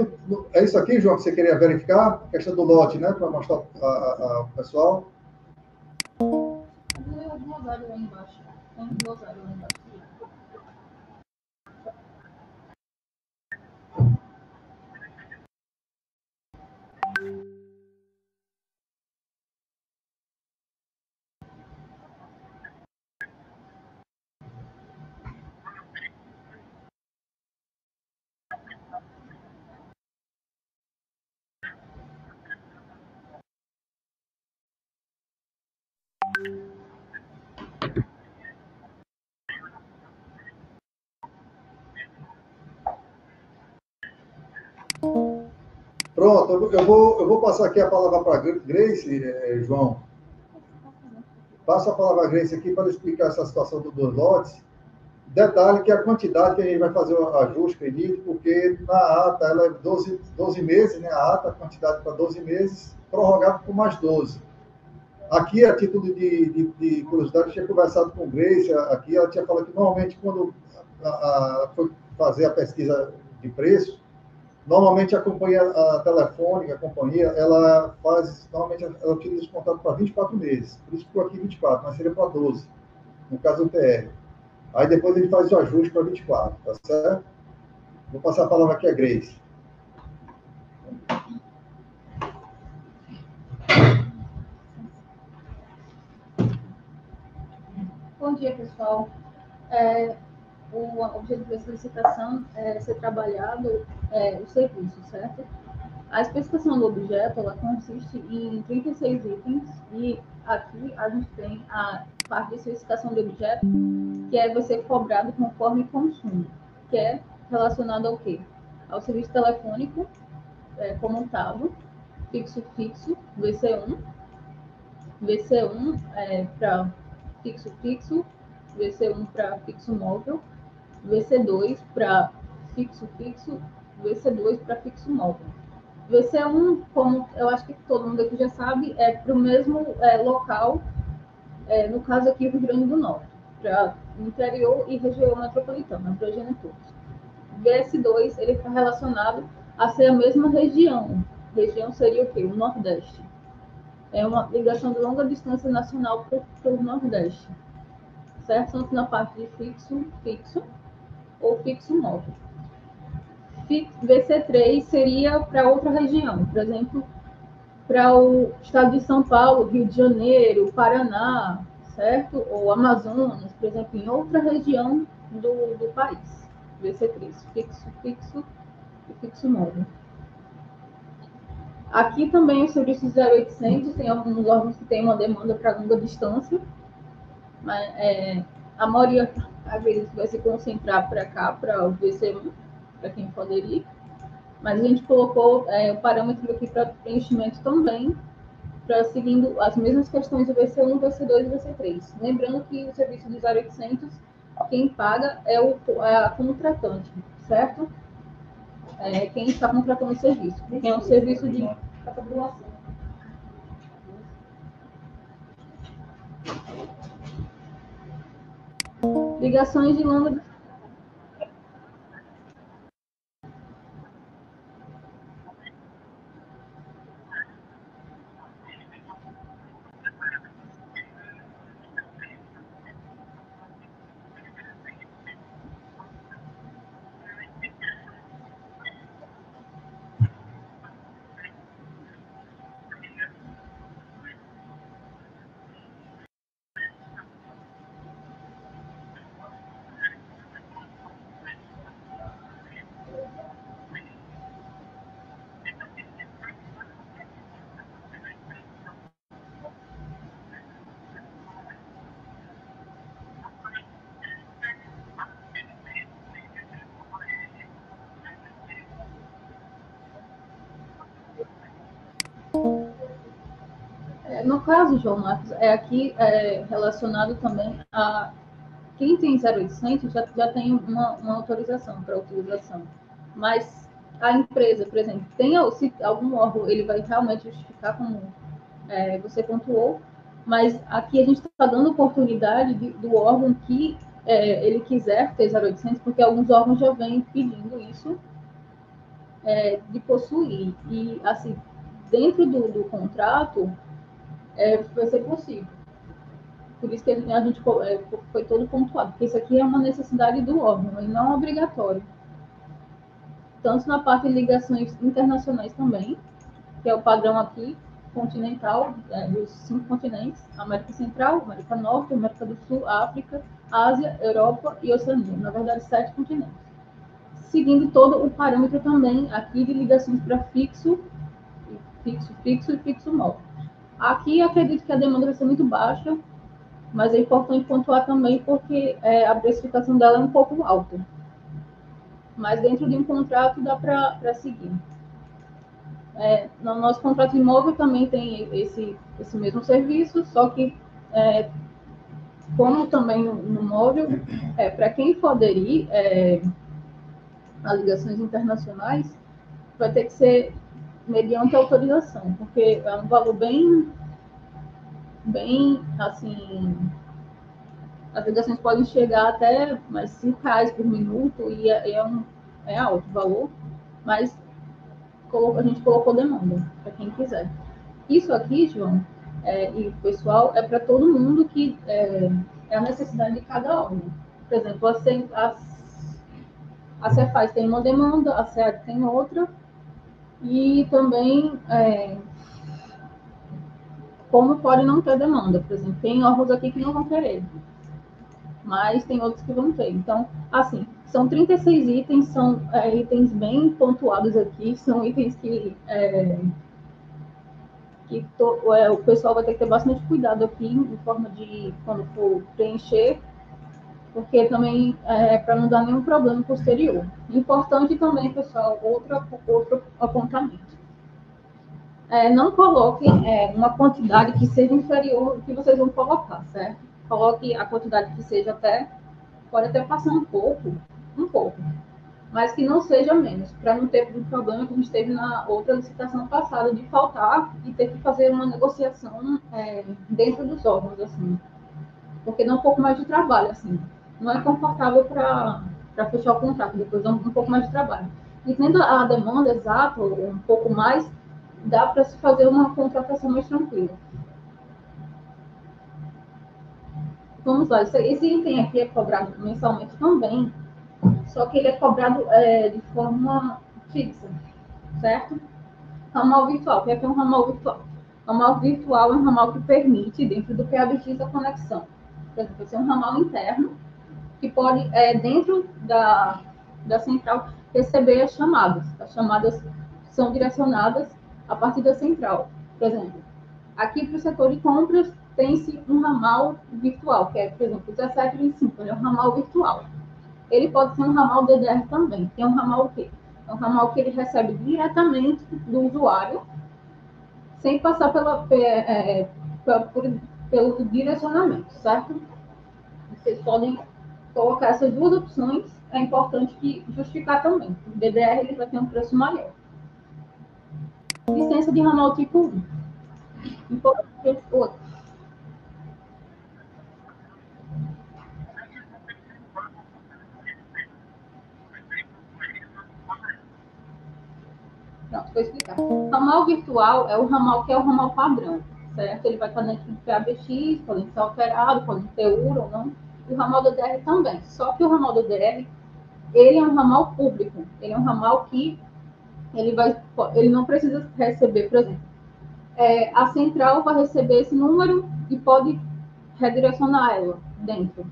é isso aqui, João, que você queria verificar? A questão do lote, né? Para mostrar ao pessoal.
Tem um glossário lá embaixo. Tem um glossário lá embaixo.
Pronto, eu vou passar aqui a palavra para a Grace, João. Passo a palavra a Grace aqui para explicar essa situação dos lotes. Detalhe que a quantidade que a gente vai fazer o ajuste, acredito, porque na ata ela é 12 meses, né? A ata, a quantidade para 12 meses, prorrogável por mais 12. Aqui, a título de curiosidade, eu tinha conversado com o Grace, aqui ela tinha falado que normalmente quando foi fazer a pesquisa de preço, normalmente a companhia a telefônica, a companhia, ela faz, normalmente ela utiliza esse contrato para 24 meses, por isso ficou aqui 24, mas seria para 12, no caso do TR. Aí depois ele faz o ajuste para 24, tá certo? Vou passar a palavra aqui a Grace.
Bom dia, pessoal. O objetivo da solicitação é ser trabalhado o serviço, certo? A especificação do objeto, ela consiste em 36 itens e aqui a gente tem a parte de especificação do objeto, que vai ser cobrado conforme consumo, que é relacionado ao quê? Ao serviço telefônico comutado, fixo, VC1, VC1 para fixo, VC1 para fixo móvel, VC2 para fixo, VC2 para fixo móvel. VC1, como eu acho que todo mundo aqui já sabe, é para o mesmo local, no caso aqui Rio Grande do Norte, para interior e região metropolitana, progenitores. VS2, ele está relacionado a ser a mesma região. Região seria o quê? O Nordeste. É uma ligação de longa distância nacional para o Nordeste, certo? Tanto na parte de fixo ou fixo móvel. VC3 seria para outra região, por exemplo, para o estado de São Paulo, Rio de Janeiro, Paraná, certo? Ou Amazonas, por exemplo, em outra região do país. VC3, fixo e fixo móvel. Aqui também o serviço 0800, tem alguns órgãos que têm uma demanda para longa distância, mas a maioria, às vezes, vai se concentrar para cá, para o VC1, para quem poderia. Mas a gente colocou o parâmetro aqui para preenchimento também, para seguindo as mesmas questões do VC1, VC2 e VC3. Lembrando que o serviço do 0800, quem paga é a contratante, certo? Quem está contratando o serviço. Quem é um serviço de população. Ligações de longa. No caso, João Marcos, aqui relacionado também a quem tem 0800 já tem uma autorização para utilização. Mas a empresa, por exemplo, se algum órgão, ele vai realmente justificar como você pontuou, mas aqui a gente está dando oportunidade do órgão que ele quiser ter 0800, porque alguns órgãos já vêm pedindo isso de possuir. E, assim, dentro do contrato, vai ser possível. Por isso que a gente foi todo pontuado, porque isso aqui é uma necessidade do órgão, e não obrigatório. Tanto na parte de ligações internacionais também, que é o padrão aqui, continental, dos 5 continentes: América Central, América Norte, América do Sul, África, Ásia, Europa e Oceania. Na verdade, 7 continentes. Seguindo todo o parâmetro também aqui de ligações para fixo e fixo móvel. Aqui, acredito que a demanda vai ser muito baixa, mas é importante pontuar também porque a precificação dela é um pouco alta. Mas dentro de um contrato dá para seguir. No nosso contrato imóvel também tem esse mesmo serviço, só que, como também no móvel, para quem for aderir a ligações internacionais, vai ter que ser mediante autorização, porque é um valor bem, assim, as ligações podem chegar até mais R$ 5 por minuto, e é alto o valor, mas a gente colocou demanda, para quem quiser. Isso aqui, João, e o pessoal, é para todo mundo que é a necessidade de cada órgão. Por exemplo, a Cefaz tem uma demanda, a SEAD tem outra, e também, como pode não ter demanda. Por exemplo, tem órgãos aqui que não vão querer, mas tem outros que vão ter. Então, assim, são 36 itens, são itens bem pontuados aqui, são itens que o pessoal vai ter que ter bastante cuidado aqui, em forma de, quando for preencher, porque também para não dar nenhum problema posterior. Importante também, pessoal, outro apontamento. Não coloquem uma quantidade que seja inferior ao que vocês vão colocar, certo? Coloque a quantidade que seja pode até passar um pouco, mas que não seja menos, para não ter um problema que a gente teve na outra licitação passada, de faltar e ter que fazer uma negociação dentro dos órgãos, assim, porque dá um pouco mais de trabalho, assim, não é confortável para fechar o contrato, depois dá um pouco mais de trabalho. E tendo a demanda exata, um pouco mais, dá para se fazer uma contratação mais tranquila. Vamos lá, esse item aqui é cobrado mensalmente também, só que ele é cobrado de forma fixa, certo? Ramal virtual. O que é um ramal virtual? Ramal virtual é um ramal que permite, dentro do PABX, a conexão. Por exemplo, ser um ramal interno, que pode, dentro da central, receber as chamadas. As chamadas são direcionadas a partir da central. Por exemplo, aqui para o setor de compras, tem-se um ramal virtual, que é, por exemplo, 1725, ele é um ramal virtual. Ele pode ser um ramal DDR também. Tem um ramal o quê? É um ramal que ele recebe diretamente do usuário, sem passar pelo direcionamento, certo? Vocês podem colocar essas duas opções. É importante que justificar também. O DDR ele vai ter um preço maior. Licença de ramal tipo 1. Importante outro. Pronto, vou explicar. Ramal virtual é o ramal que é o ramal padrão, certo? Ele vai estar dentro do PABX, pode ser alterado, pode ter URA ou não. E o ramal DDR também. Só que o ramal DDR, ele é um ramal público. Ele é um ramal que ele não precisa receber, por exemplo, a central vai receber esse número e pode redirecionar ela dentro.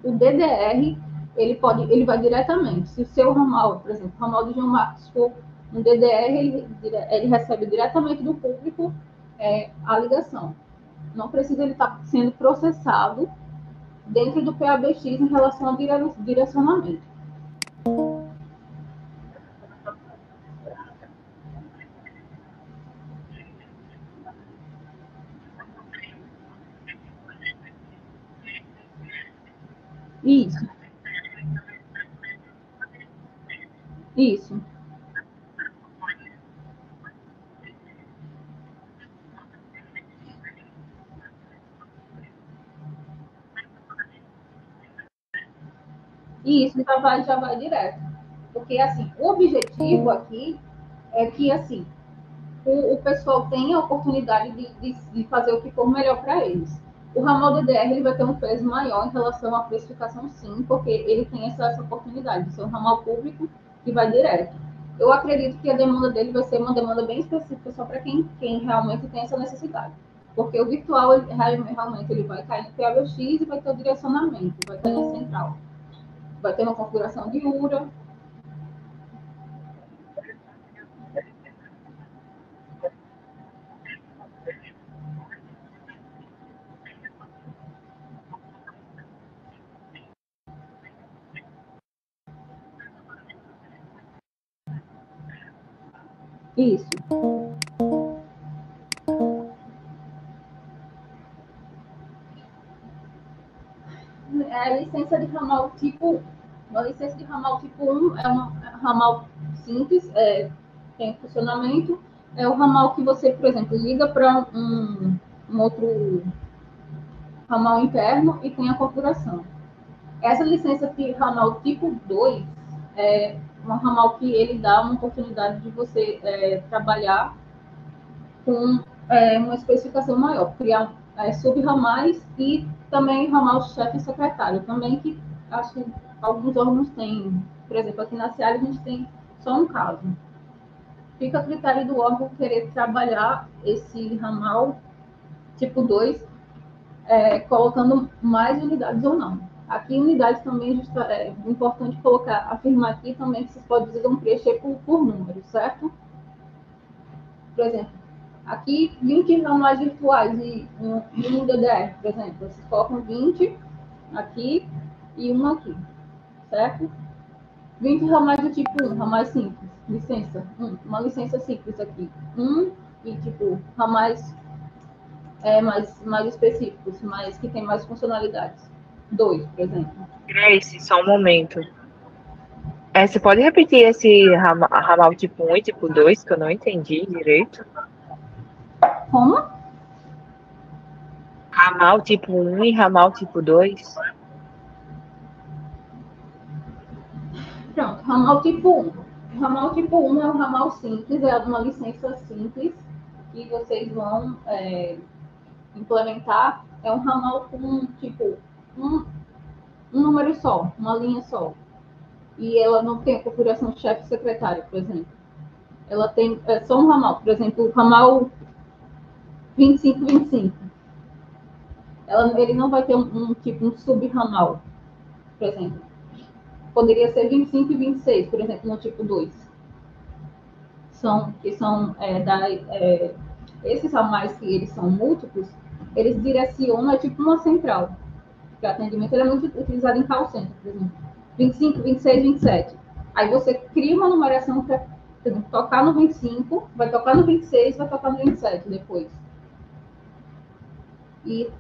O DDR, ele vai diretamente. Se o seu ramal, por exemplo, o ramal do João Marcos for um DDR, ele recebe diretamente do público a ligação. Não precisa ele estar sendo processado dentro do PABX em relação ao direcionamento. Isso, isso. E isso já vai direto. Porque, assim, o objetivo aqui é que, assim, o pessoal tenha a oportunidade de fazer o que for melhor para eles. O ramal DDR ele vai ter um peso maior em relação à precificação, sim, porque ele tem essa oportunidade de ser um ramal público que vai direto. Eu acredito que a demanda dele vai ser uma demanda bem específica só para quem realmente tem essa necessidade. Porque o virtual, realmente, ele vai cair no PABX e vai ter o direcionamento, vai ter na central. Vai ter uma configuração de URA. Isso. A licença de ramal tipo, uma licença de ramal tipo 1 é uma ramal simples, tem funcionamento, é o ramal que você, por exemplo, liga para um outro ramal interno e tem a configuração. Essa licença de ramal tipo 2 é um ramal que ele dá uma oportunidade de você trabalhar com uma especificação maior, criar sub-ramais e também ramal chefe e secretário, também que acho que alguns órgãos têm, por exemplo, aqui na Seara a gente tem só um caso. Fica a critério do órgão querer trabalhar esse ramal tipo 2, colocando mais unidades ou não. Aqui, unidades também é importante colocar, afirmar aqui também que vocês podem preencher por número, certo? Por exemplo, aqui 20 ramais virtuais e um DDR, por exemplo. Vocês colocam 20 aqui e um aqui, certo? 20 ramais do tipo 1, ramais simples, licença, uma licença simples aqui. E tipo, ramais mais específicos, mais, que tem mais funcionalidades. 2, por exemplo.
Grace, só um momento. Você pode repetir esse ramal tipo 1 e tipo 2, que eu não entendi direito?
Como?
Ramal tipo 1 e ramal tipo 2?
Pronto, ramal tipo 1. O ramal tipo 1 é um ramal simples, é uma licença simples que vocês vão implementar. É um ramal com, tipo, um número só, uma linha só. E ela não tem a configuração chefe-secretário, por exemplo. Ela tem só um ramal, por exemplo, o ramal 2525. Ele não vai ter tipo um sub-ramal, por exemplo. Poderia ser 25 e 26, por exemplo, no tipo 2. Esses ramais que eles são múltiplos, eles direcionam, tipo uma central. Porque o atendimento é muito utilizado em call center, por exemplo. 25, 26, 27. Aí você cria uma numeração para tocar no 25, vai tocar no 26, vai tocar no 27 depois. E,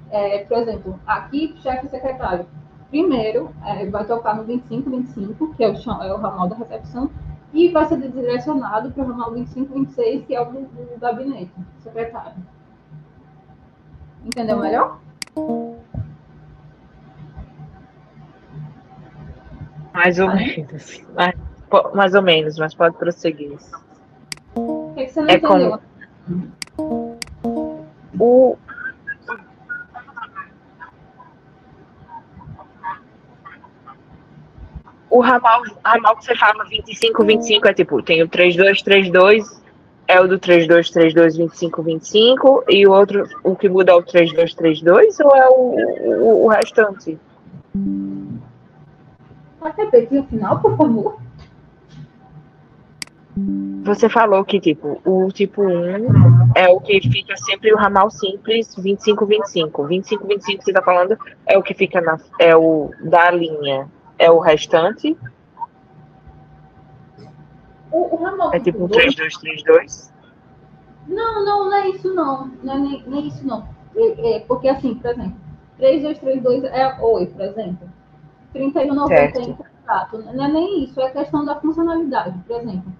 por exemplo, aqui, chefe secretário, primeiro vai tocar no 25, 25, que é o ramal da recepção, e vai ser direcionado para o ramal 25, 26, que é o do gabinete, secretário. Entendeu melhor?
Mais ou menos. Mais ou menos, mas pode prosseguir.
O que você não entendeu?
O ramal que você fala 25, 25 é tipo, tem o 3232, é o do 3232, 25, 25, e o outro, o que muda é o 3232 ou é o restante?
Pode repetir o final, por favor?
Você falou que, tipo, o tipo 1 é o que fica sempre o ramal simples 25, 25. 25, 25 que você tá falando é o que fica é o da linha. É o restante?
O ramal
é tipo um 3232?
Não é isso não. Não é nem isso não. Porque assim, por exemplo, 3232 é oi, por exemplo. 31,90 em contrato. Não é nem isso, é questão da funcionalidade. Por exemplo,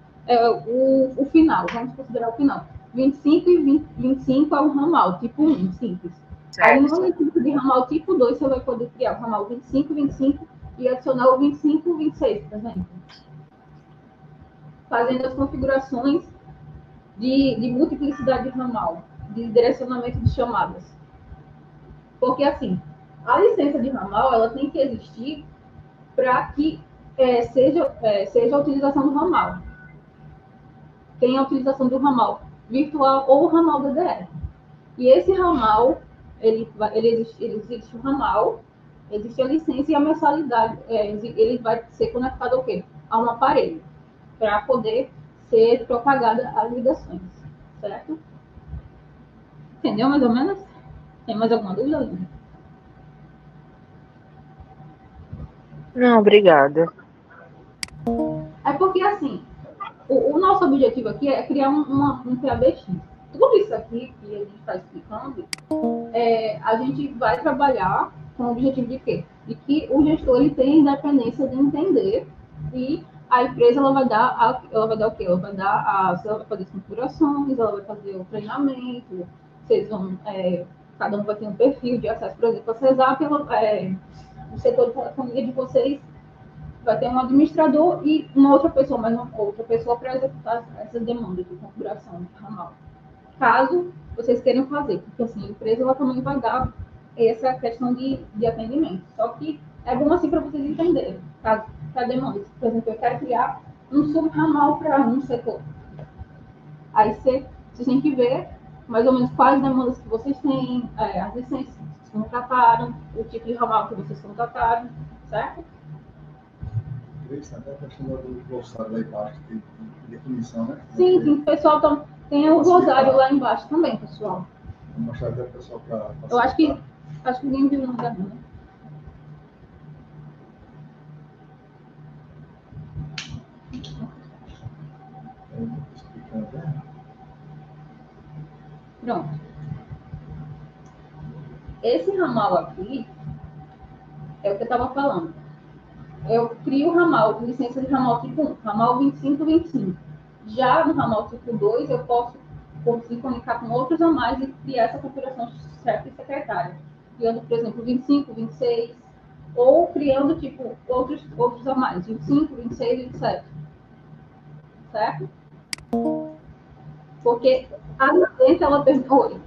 o final, vamos considerar o final. 25 e 25 é o ramal, tipo 1, simples. Aí no tipo de ramal tipo 2, você vai poder criar o ramal 25, 25 e adicionar o 25, 26, por exemplo. Fazendo as configurações de multiplicidade de ramal, de direcionamento de chamadas. Porque, assim, a licença de ramal, ela tem que existir para que seja a utilização do ramal. Tem a utilização do ramal virtual ou o ramal DDR. E esse ramal, ele existe o ramal, existe a licença e a mensalidade. Ele vai ser conectado ao quê? A um aparelho, para poder ser propagada as ligações, certo? Entendeu mais ou menos? Tem mais alguma dúvida, Lina?
Não, obrigada.
É porque, assim, o nosso objetivo aqui é criar um PABX. Tudo isso aqui que a gente está explicando, a gente vai trabalhar com o objetivo de quê? De que o gestor ele tem independência de entender e a empresa ela vai dar o quê? Ela vai fazer as configurações, ela vai fazer o treinamento, vocês vão, cada um vai ter um perfil de acesso, por exemplo, a CESAP, o setor de telefonia de vocês vai ter um administrador e uma outra pessoa, mais uma outra pessoa para executar essas demandas de configuração de ramal. Caso vocês queiram fazer, porque assim, a empresa ela também vai dar essa questão de atendimento. Só que é bom assim para vocês entenderem, caso para demandas. Por exemplo, eu quero criar um sub-ramal para um setor. Aí vocês têm que ver mais ou menos quais demandas que vocês têm, as licenças que vocês contrataram, o tipo de ramal que vocês contrataram, certo?
A questão do glossário lá embaixo, tem definição, né?
Sim, o pessoal tem o glossário lá embaixo também, pessoal.
Vou mostrar para o pessoal para.
Eu acho que ninguém viu nada, né? Pronto. Esse ramal aqui é o que eu estava falando. Eu crio o ramal, licença de ramal tipo 1, ramal 2525. Já no ramal tipo 2, eu posso conseguir comunicar com outros a mais e criar essa configuração chefe e secretária. Criando, por exemplo, 25, 26, ou criando, tipo, outros a mais, 25, 26, 27. Certo? Porque a licença, ela tem... Oi.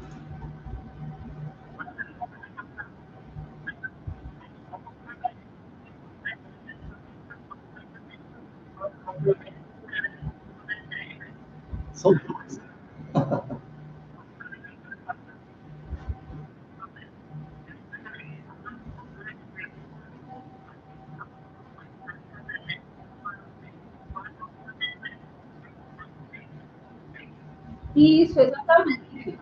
São dois.
Isso, exatamente.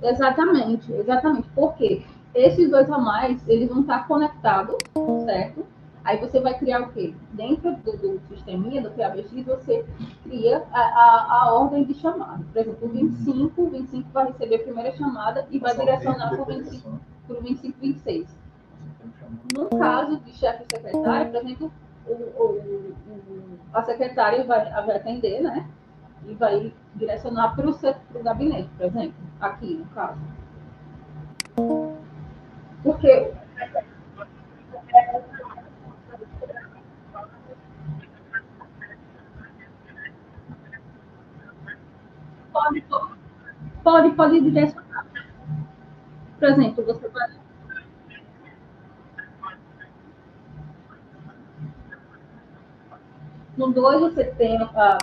Exatamente. Por quê? Esses dois a mais, eles vão estar conectados, certo? Aí você vai criar o quê? Dentro do sisteminha, do PABX, você cria a ordem de chamada. Por exemplo, o 25 vai receber a primeira chamada e vai direcionar para o 25, 26. No caso de chefe e secretária, por exemplo, a secretária vai atender, né? E vai direcionar para o gabinete, por exemplo, aqui no caso. Porque pode direcionar. Por exemplo, você vai. No 2, você tem a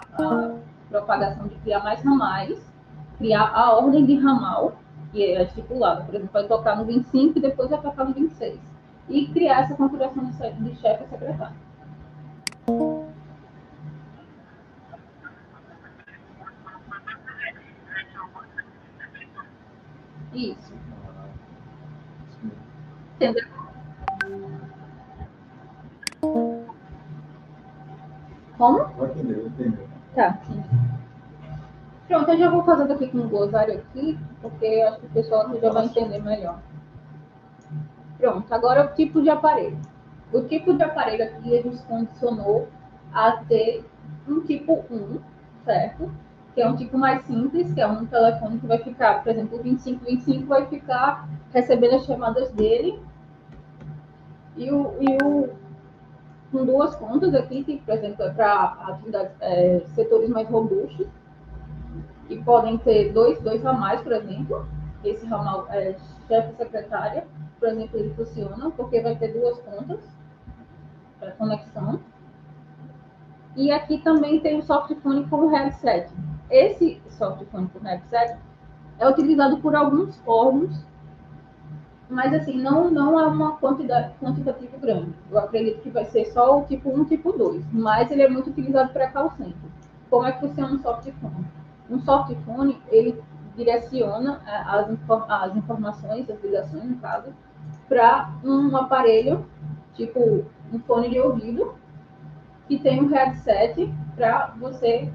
propagação de criar mais ramais, criar a ordem de ramal, que é estipulada. Por exemplo, vai tocar no 25 e depois vai tocar no 26. E criar essa configuração de chefe e secretário. Isso. Entendeu? Como?
Vai entender.
Tá, sim. Pronto, eu já vou fazer daqui com um glossário aqui, porque acho que o pessoal aqui já vai entender melhor. Pronto, agora é o tipo de aparelho. O tipo de aparelho aqui a gente condicionou a ter um tipo 1, certo? Que é um tipo mais simples, que é um telefone que vai ficar, por exemplo, o 2525 vai ficar recebendo as chamadas dele e com duas contas aqui, que, por exemplo, é para atividades, setores mais robustos, e podem ter dois ramais, por exemplo. Esse ramal chefe e secretária, por exemplo, ele funciona porque vai ter duas contas para conexão. E aqui também tem o softphone com headset. Esse softphone com headset é utilizado por alguns órgãos, mas assim, não é uma quantitativo grande. Eu acredito que vai ser só o tipo 1 e tipo 2, mas ele é muito utilizado para call center. Como é que funciona um softphone? Um softphone, ele direciona as informações, as ligações, no caso, para um aparelho, tipo um fone de ouvido, que tem um headset para você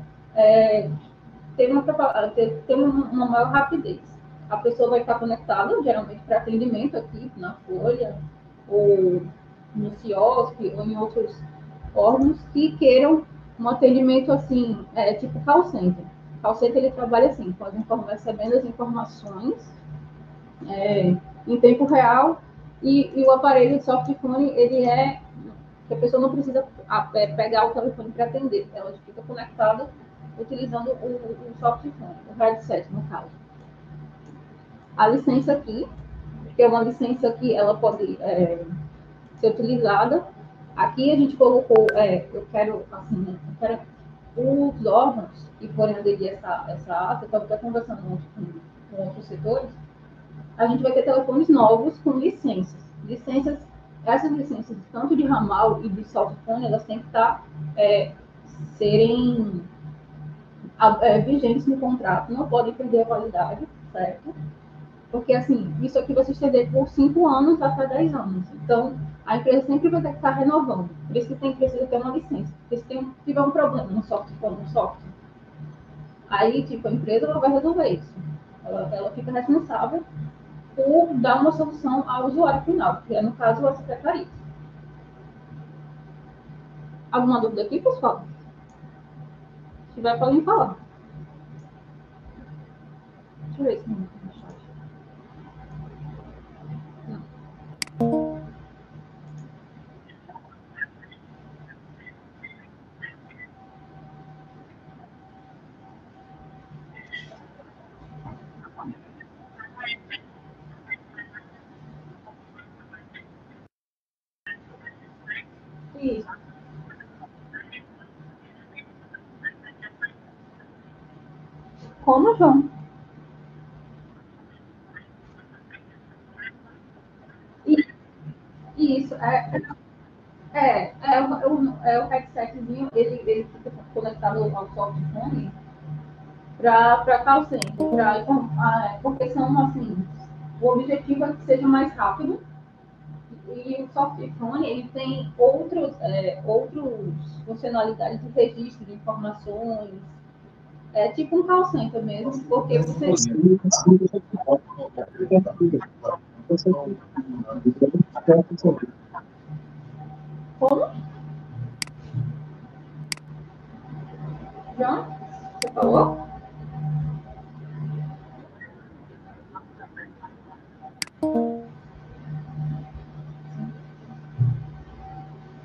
ter uma maior rapidez. A pessoa vai estar conectada, geralmente, para atendimento aqui na Folha, ou no CIOSC, ou em outros órgãos que queiram um atendimento assim, tipo call center. Call center ele trabalha assim, recebendo as informações em tempo real e o aparelho de softphone, ele que a pessoa não precisa pegar o telefone para atender, ela fica conectada utilizando o softphone, o headset, no caso. A licença aqui, que é uma licença que ela pode ser utilizada. Aqui a gente colocou, eu quero os órgãos que forem aderir essa ata, eu estava até conversando com outros setores, a gente vai ter telefones novos com licenças. Essas licenças, tanto de ramal e de softphone, elas têm que serem vigentes no contrato, não podem perder a validade, certo? Porque, assim, isso aqui vai se estender por 5 anos até 10 anos. Então, a empresa sempre vai ter que estar renovando. Por isso que precisa ter uma licença. Porque se tiver um problema no softphone, aí, tipo, a empresa ela vai resolver isso. Ela fica responsável por dar uma solução ao usuário final, que é, no caso, a secretaria. Alguma dúvida aqui, pessoal? Se tiver, podem falar. Deixa eu ver se não no chat. Isso. Como, João? Isso. O headsetzinho, ele fica conectado ao softphone para call center, porque são assim, o objetivo é que seja mais rápido e o softphone ele tem outros funcionalidades de registro de informações, tipo um call center mesmo, porque você... Como? João? Você falou?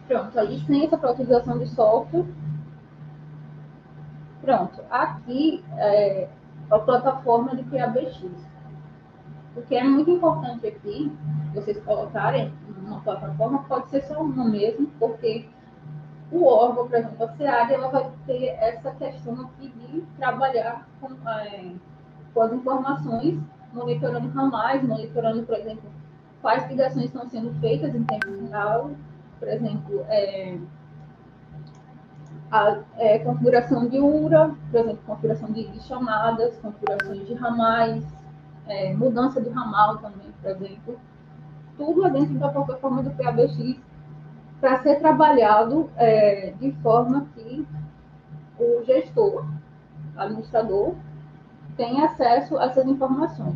Pronto, a licença para utilização de software. Pronto, aqui é a plataforma de PABX. O que é muito importante aqui, vocês colocarem uma plataforma, pode ser só uma mesmo, porque o órgão, por exemplo, a SEAD, ela vai ter essa questão aqui de trabalhar com as informações, monitorando ramais, monitorando, por exemplo, quais ligações estão sendo feitas em tempo real, por exemplo, a configuração de URA, por exemplo, configuração de chamadas, configurações de ramais, mudança de ramal também, por exemplo. Tudo é dentro da plataforma do PABX para ser trabalhado de forma que o gestor, administrador, tenha acesso a essas informações.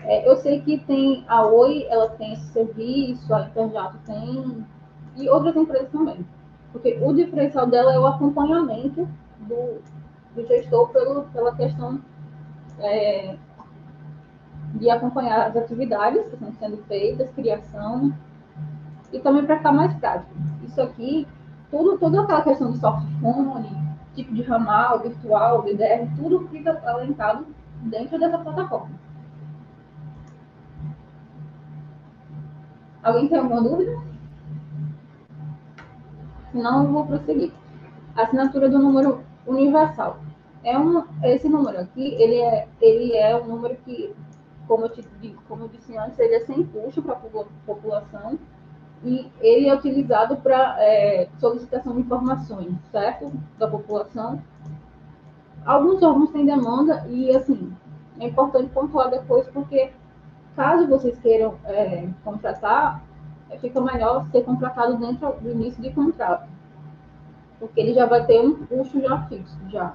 Eu sei que tem a Oi, ela tem esse serviço, a Interjato tem, e outras empresas também. Porque o diferencial dela é o acompanhamento do gestor pela questão de acompanhar as atividades que estão sendo feitas, criação, e também para ficar mais prático. Isso aqui, toda aquela questão de softphone, tipo de ramal, virtual, VDR, tudo fica alentado dentro dessa plataforma. Alguém tem alguma dúvida? Senão eu vou prosseguir. Assinatura do número universal. Esse número aqui, ele é um número que, como eu disse antes, ele é sem custo para a população e ele é utilizado para solicitação de informações, certo? Da população. Alguns órgãos têm demanda e, assim, é importante pontuar depois, porque caso vocês queiram contratar, fica melhor ser contratado dentro do início de contrato, porque ele já vai ter um custo já fixo, já.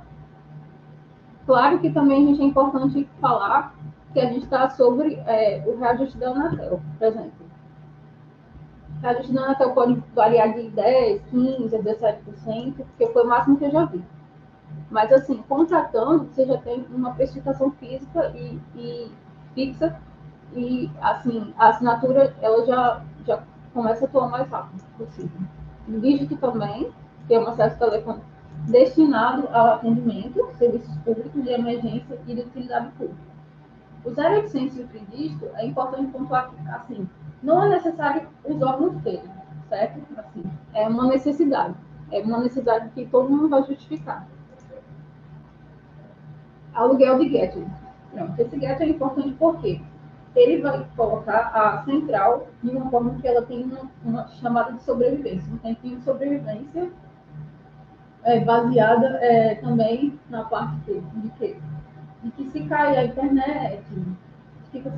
Claro que também, gente, é importante falar que a gente está sobre o reajuste da Anatel, por exemplo. O reajuste da Anatel pode variar de 10%, 15%, 17%, porque foi o máximo que eu já vi. Mas, assim, contratando, você já tem uma precificação física e fixa, e, assim, a assinatura, ela já começa a atuar mais rápido possível. O dígito também, que é um acesso telefônico destinado ao atendimento, serviços públicos de emergência e de utilidade pública. O 0800 e o tridígito, é importante pontuar que, assim, não é necessário os órgãos terem, certo? Assim, é uma necessidade que todo mundo vai justificar. Aluguel de gadget. Pronto, esse gadget é importante porque ele vai colocar a central de uma forma que ela tem uma chamada de sobrevivência, um tempinho de sobrevivência baseada também na parte de que se cai a internet, fica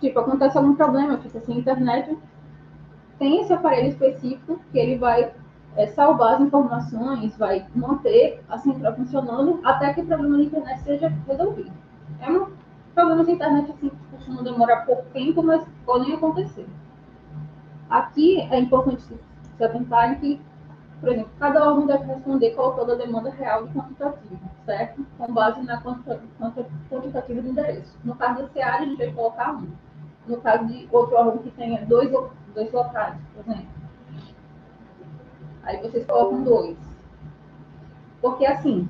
tipo, acontece algum problema, fica sem internet, tem esse aparelho específico que ele vai salvar as informações, vai manter a central funcionando até que o problema da internet seja resolvido. Problemas de internet assim, costumam demorar pouco tempo, mas podem acontecer. Aqui é importante se atentar em que, por exemplo, cada órgão deve responder colocando a demanda real e quantitativa, certo? Com base na quantitativa do endereço. No caso da SEAD, a gente vai colocar um. No caso de outro órgão que tenha dois locais, por exemplo. Aí vocês colocam 2. Porque, assim,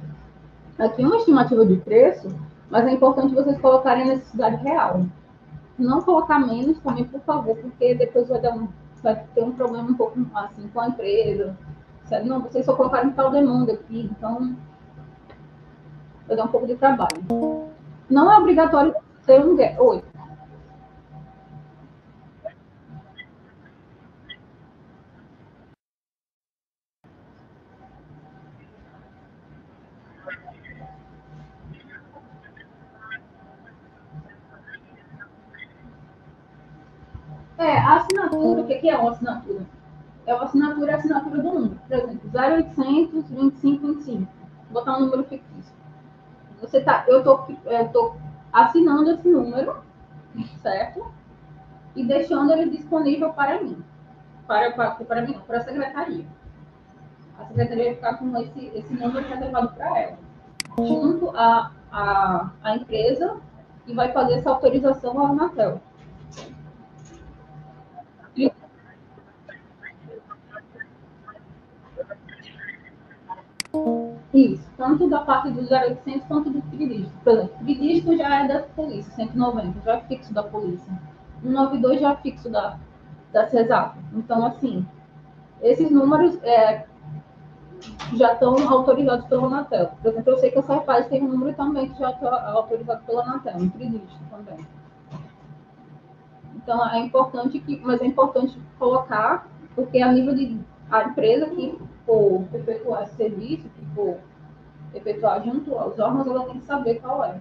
aqui é uma estimativa de preço, mas é importante vocês colocarem a necessidade real. Não colocar menos também, por favor, porque depois vai ter um problema um pouco assim com a empresa. Sabe? Não, vocês só colocaram tal demanda aqui, então vai dar um pouco de trabalho. Não é obrigatório ter um gap. Oi. A assinatura, o que é uma assinatura? É uma assinatura, a assinatura do número. Por exemplo, 0800 25 25. Vou botar um número fictício. Eu tô assinando esse número, certo? E deixando ele disponível para mim. Para mim, não, para a secretaria. A secretaria vai ficar com esse número reservado para ela, junto à empresa, e vai fazer essa autorização ao Anatel. Isso, tanto da parte do 0800 quanto do tridígito. Por exemplo, o tridígito já é da polícia, 190, já é fixo da polícia. 192 já é fixo da CESAP. Então, assim, esses números já estão autorizados pela Anatel. Por exemplo, eu sei que a Serpaz tem um número também que já está autorizado pela Anatel, um tridígito também. Então, mas é importante colocar, porque a nível de a empresa que for efetuar esse serviço, que for efetuar junto aos órgãos, ela tem que saber qual é.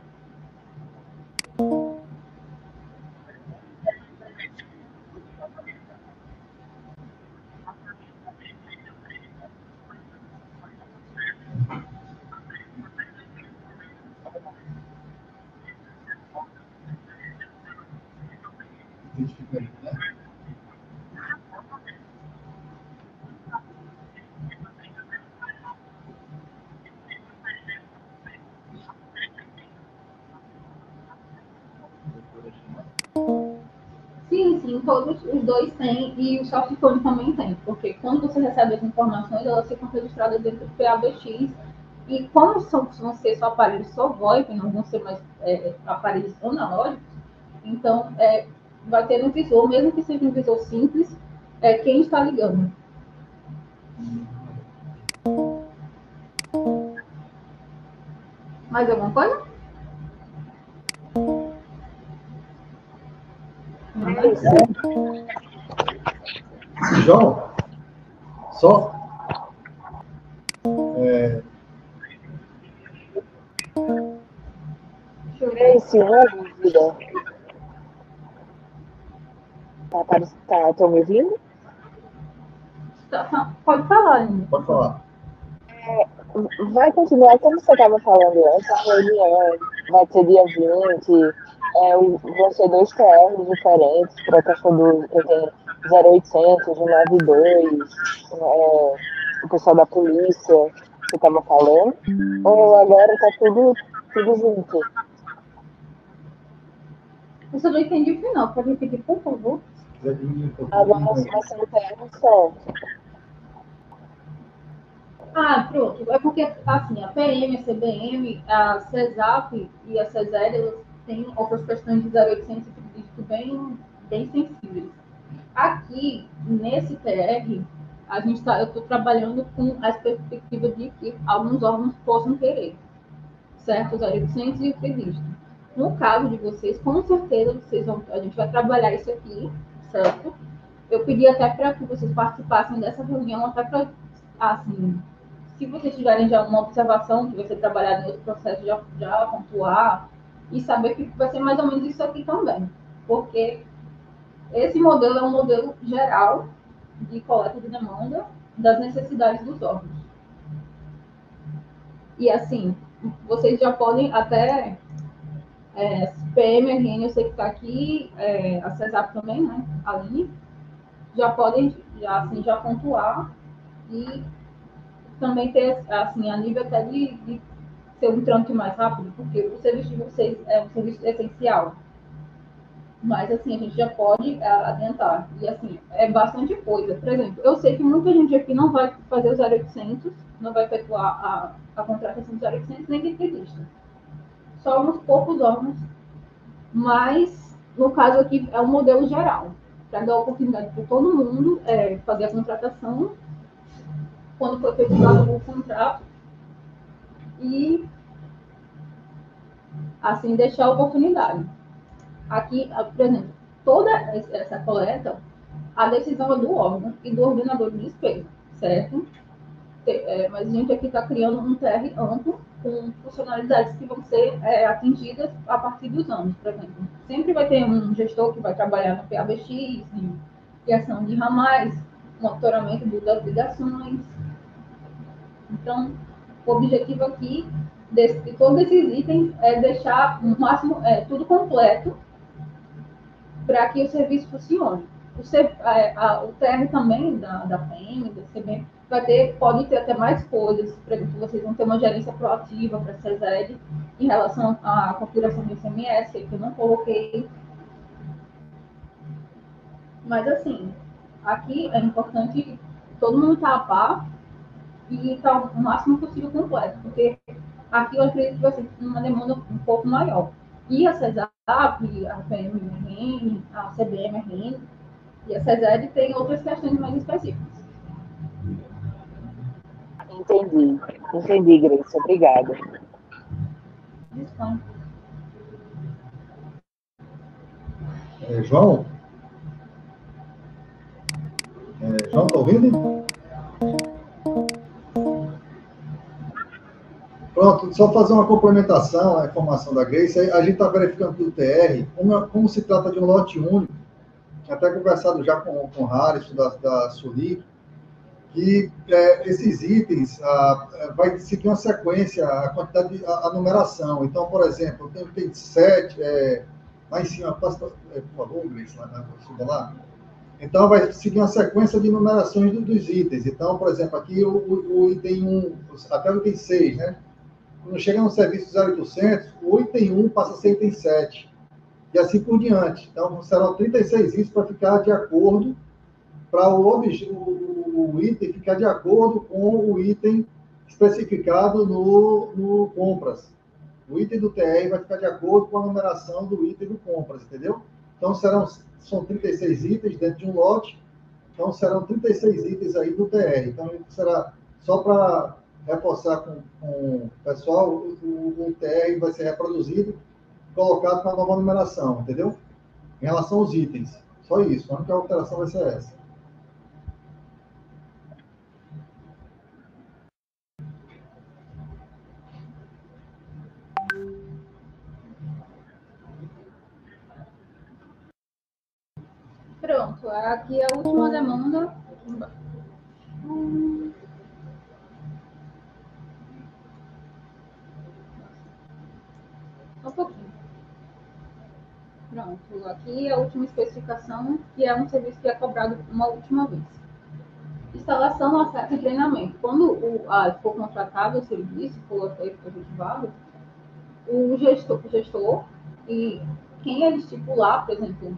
Identifica aí, né?
Sim, todos os dois têm, e o softphone também tem, porque quando você recebe as informações, elas ficam registradas dentro do PABX, e como vão ser só aparelhos só VoIP, não vão ser mais aparelhos analógicos, então vai ter no visor, mesmo que seja um visor simples, quem está ligando. Mais alguma coisa?
É isso.
João, só
Deixa eu ver.
É isso, uma dúvida. Estão me ouvindo?
Pode falar, Aline.
pode falar.
Vai continuar como você estava falando antes, a reunião vai ser dia 20, vão ser dois TRs diferentes para a questão do 0800, 192, o pessoal da polícia, você estava falando, ou agora está tudo junto?
Eu só não entendi o final, pode repetir, por favor?
Se quiser diminuir um pouquinho.
Agora vai ser um TR só.
Pronto. É porque, assim, a PM, a CBM, a CESAP e a CESED, elas têm outras questões de 0800 e tudo isso bem sensíveis. Aqui, nesse TR, eu estou trabalhando com as perspectivas de que alguns órgãos possam querer, certo? Os 0800 e o previsto. No caso de vocês, com certeza, a gente vai trabalhar isso aqui, certo? Eu pedi até para que vocês participassem dessa reunião, até para, assim, se vocês tiverem já uma observação, que vai ser trabalhado em outro processo, já pontuar e saber que vai ser mais ou menos isso aqui também. Porque esse modelo é um modelo geral de coleta de demanda das necessidades dos órgãos. E, assim, vocês já podem até... PM, RN, eu sei que está aqui, a CESAP também, né? A Aline, já podem já pontuar e também ter, assim, a nível até de ser um trâmite mais rápido, porque o serviço de vocês é um serviço essencial. Mas, assim, a gente já pode adiantar. E, assim, é bastante coisa. Por exemplo, eu sei que muita gente aqui não vai fazer o 0800, não vai efetuar a contratação do 0800 nem de entrevista. Só uns poucos órgãos. Mas, no caso aqui, é um modelo geral, para dar oportunidade para todo mundo fazer a contratação quando for efetuado o contrato e, assim, deixar a oportunidade. Aqui, por exemplo, toda essa coleta, a decisão é do órgão e do ordenador de despesa, certo? Mas a gente aqui está criando um TR amplo com funcionalidades que vão ser atingidas a partir dos anos, por exemplo. Sempre vai ter um gestor que vai trabalhar no PABX, de criação de ramais, monitoramento das ligações. Então, o objetivo aqui de todos esses itens é deixar o máximo, tudo completo para que o serviço funcione. O TR também da PM, da CBM, pode ter até mais coisas. Por exemplo, vocês vão ter uma gerência proativa para a CESED em relação à configuração do ICMS, que eu não coloquei. Mas, assim, aqui é importante todo mundo estar a par e estar o máximo possível completo, porque aqui eu acredito que vai ser uma demanda um pouco maior. E a CESAP, a PMRN, a CBMRN e a CESED tem outras questões mais específicas.
Entendi, Grace, obrigada.
João? João, está ouvindo? Pronto, só fazer uma complementação à informação da Grace. A gente está verificando pelo TR, como se trata de um lote único, até conversado já com o Harris, da Suli, que esses itens vai seguir uma sequência, a quantidade, a numeração. Então, por exemplo, tem 7, lá em cima, passa, por favor, Gleice, suba lá. Então, vai seguir uma sequência de numerações dos itens. Então, por exemplo, aqui o item 1, até o item 6, né? Quando chega no serviço 0800, o item 1 passa a ser item 7. E assim por diante. Então, serão 36 itens para ficar de acordo, para o item ficar de acordo com o item especificado no compras. O item do TR vai ficar de acordo com a numeração do item do compras, entendeu? Então, são 36 itens dentro de um lote, então serão 36 itens aí do TR. Então, será só para reforçar com o pessoal, o TR vai ser reproduzido, colocado com a nova numeração, entendeu? Em relação aos itens. Só isso, a única alteração vai ser essa.
Pronto, aqui é a última demanda. Só um pouquinho. Pronto, aqui é a última especificação, que é um serviço que é cobrado uma última vez. Instalação, acesso e treinamento. Quando for contratado o serviço, for efetivado, o gestor e quem ele estipular, por exemplo,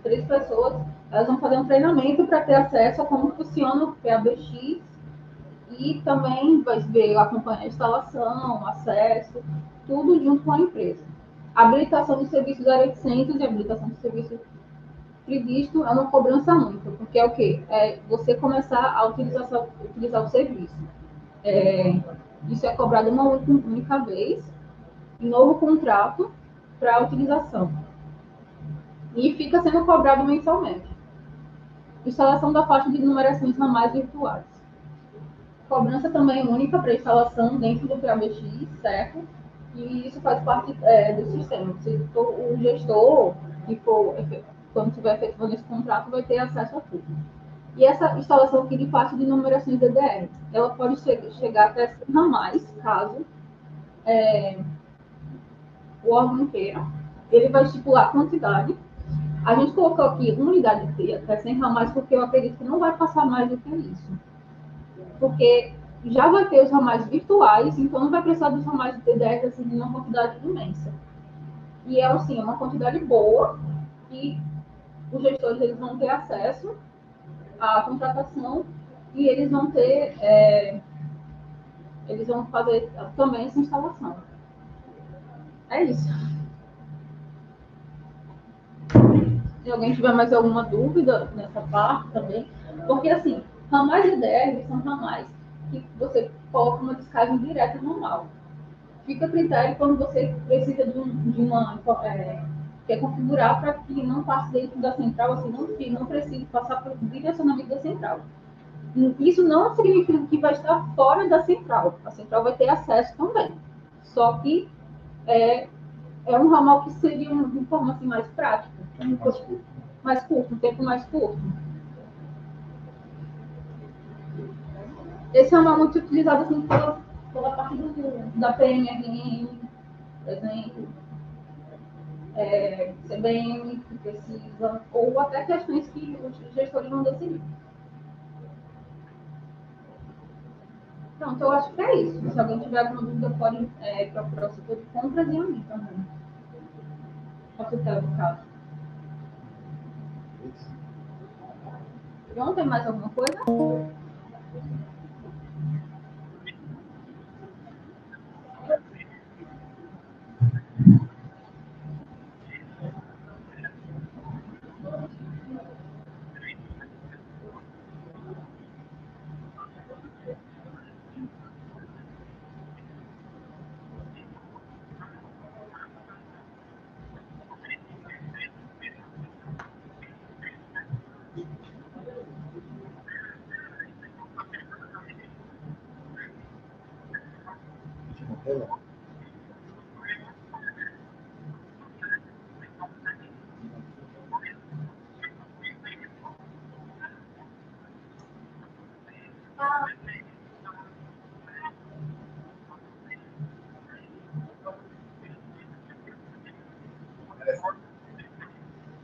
3 pessoas, elas vão fazer um treinamento para ter acesso a como funciona o PABX e também vai ver, acompanhar a instalação, acesso, tudo junto com a empresa. A habilitação de serviços 0800 e a habilitação de serviço previsto é uma cobrança única, porque é o quê? É você começar a utilizar o serviço. Isso é cobrado uma única vez, em novo contrato para utilização. E fica sendo cobrado mensalmente. Instalação da faixa de numerações ramais virtuais. Cobrança também única para instalação dentro do PABX, certo? E isso faz parte do sistema. O gestor, quando estiver efetivando esse contrato, vai ter acesso a tudo. E essa instalação aqui de faixa de numerações DDR, ela pode chegar até 100 ramais, caso o órgão queira. Ele vai estipular a quantidade. A gente colocou aqui uma unidade de até 100 ramais, porque eu acredito que não vai passar mais do que isso. Porque já vai ter os ramais virtuais, então não vai precisar dos ramais de DDR assim, de uma quantidade imensa. E é assim, uma quantidade boa, e os gestores eles vão ter acesso à contratação e eles vão eles vão fazer também essa instalação. É isso. Se alguém tiver mais alguma dúvida nessa parte também, porque assim, ramais DDR são ramais que você coloca uma descarga direta normal. Fica a critério quando você precisa de uma quer configurar para que não passe dentro da central, assim, não precise passar pelo direcionamento da central. Isso não significa que vai estar fora da central. A central vai ter acesso também. Só que é um ramal que seria de forma assim, mais prática. Mais curto, um tempo mais curto. Esse ramal é muito utilizado assim, pela parte da PMRM, por exemplo. CBM que precisa, ou até questões que os gestores vão decidir. Pronto, eu acho que é isso. Se alguém tiver alguma dúvida, pode procurar o setor de compras e a mim também. Posso ter no caso. João, tem mais alguma coisa?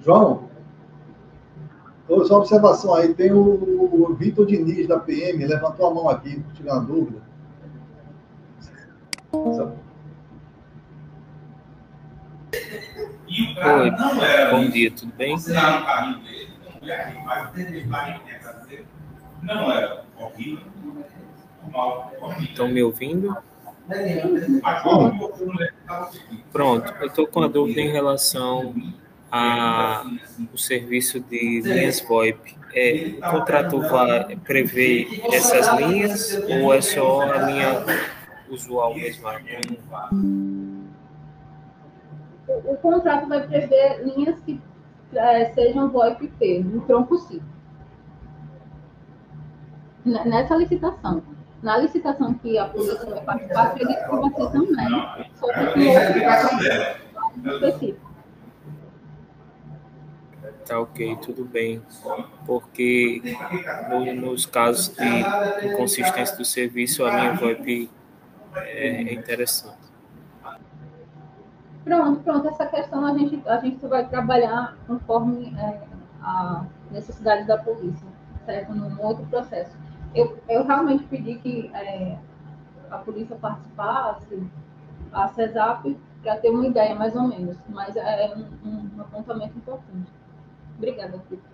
João, só observação aí, tem o Vitor Diniz, da PM, levantou a mão aqui, tirar uma dúvida.
Oi, bom dia, tudo bem? Estão me ouvindo? Pronto, eu estou com a dúvida em relação ao serviço de linhas VoIP. O contrato vai prever essas linhas ou é só a linha usual mesmo?
O contrato vai prever linhas que sejam VoIP-P, no tronco C. Nessa licitação. Na licitação que a polícia vai participar, acredito que vai ser também, só que com outro específico.
Tá ok, tudo bem. Porque nos casos de inconsistência do serviço, a linha VoIP é interessante.
Pronto, essa questão a gente vai trabalhar conforme a necessidade da polícia, certo? Num outro processo. Eu realmente pedi que a polícia participasse, a CESAP, para ter uma ideia mais ou menos, mas é um apontamento importante. Obrigada, Victor.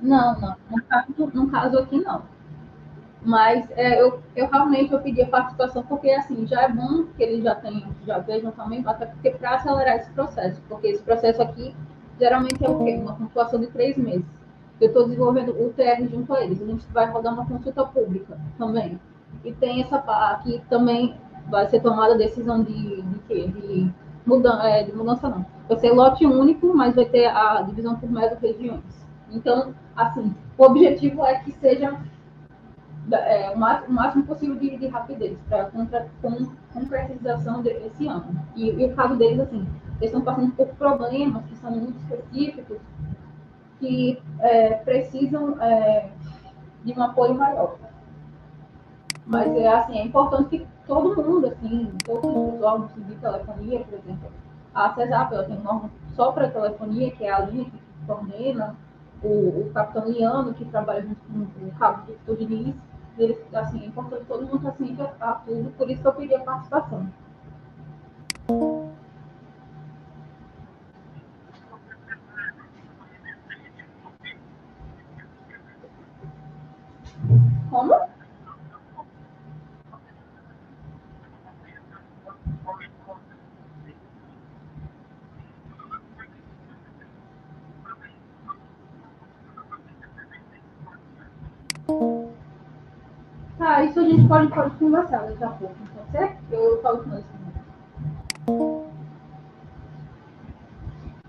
Não. No caso aqui, não. Mas eu realmente pedi a participação, porque assim, já é bom que eles já vejam também, até porque para acelerar esse processo, porque esse processo aqui geralmente é o quê? Uma pontuação de 3 meses. Eu estou desenvolvendo o TR junto a eles, a gente vai rodar uma consulta pública também. E tem essa parte que também vai ser tomada a decisão de mudança não. Vai ser lote único, mas vai ter a divisão por mesorregiões. Então, assim, o objetivo é que seja o máximo possível de rapidez para a concretização desse ano. E o caso deles, assim, eles estão passando por problemas que são muito específicos, que precisam de um apoio maior. Mas é importante que todo mundo, assim, todos os órgãos de telefonia, por exemplo, a CESAP, ela tem um órgão só para telefonia, que é a linha que coordena, o capitão Liano, que trabalha junto com o cabo do Diniz, eles, assim, é importante todo mundo estar ciente a tudo, por isso que eu pedi a participação. Como? Tá, isso a gente pode conversar daqui a pouco, então, certo? Eu falo com eles também.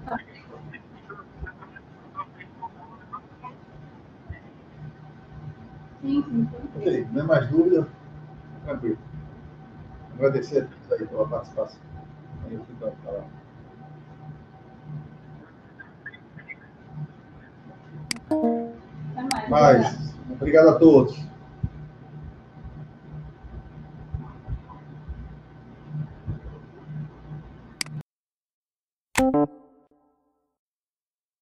Tá. Sim,
Ok, não é mais dúvida? Tranquilo. Agradecer a todos aí pela participação. Aí eu fico a falar.
Até mais.
Mas, obrigado a todos.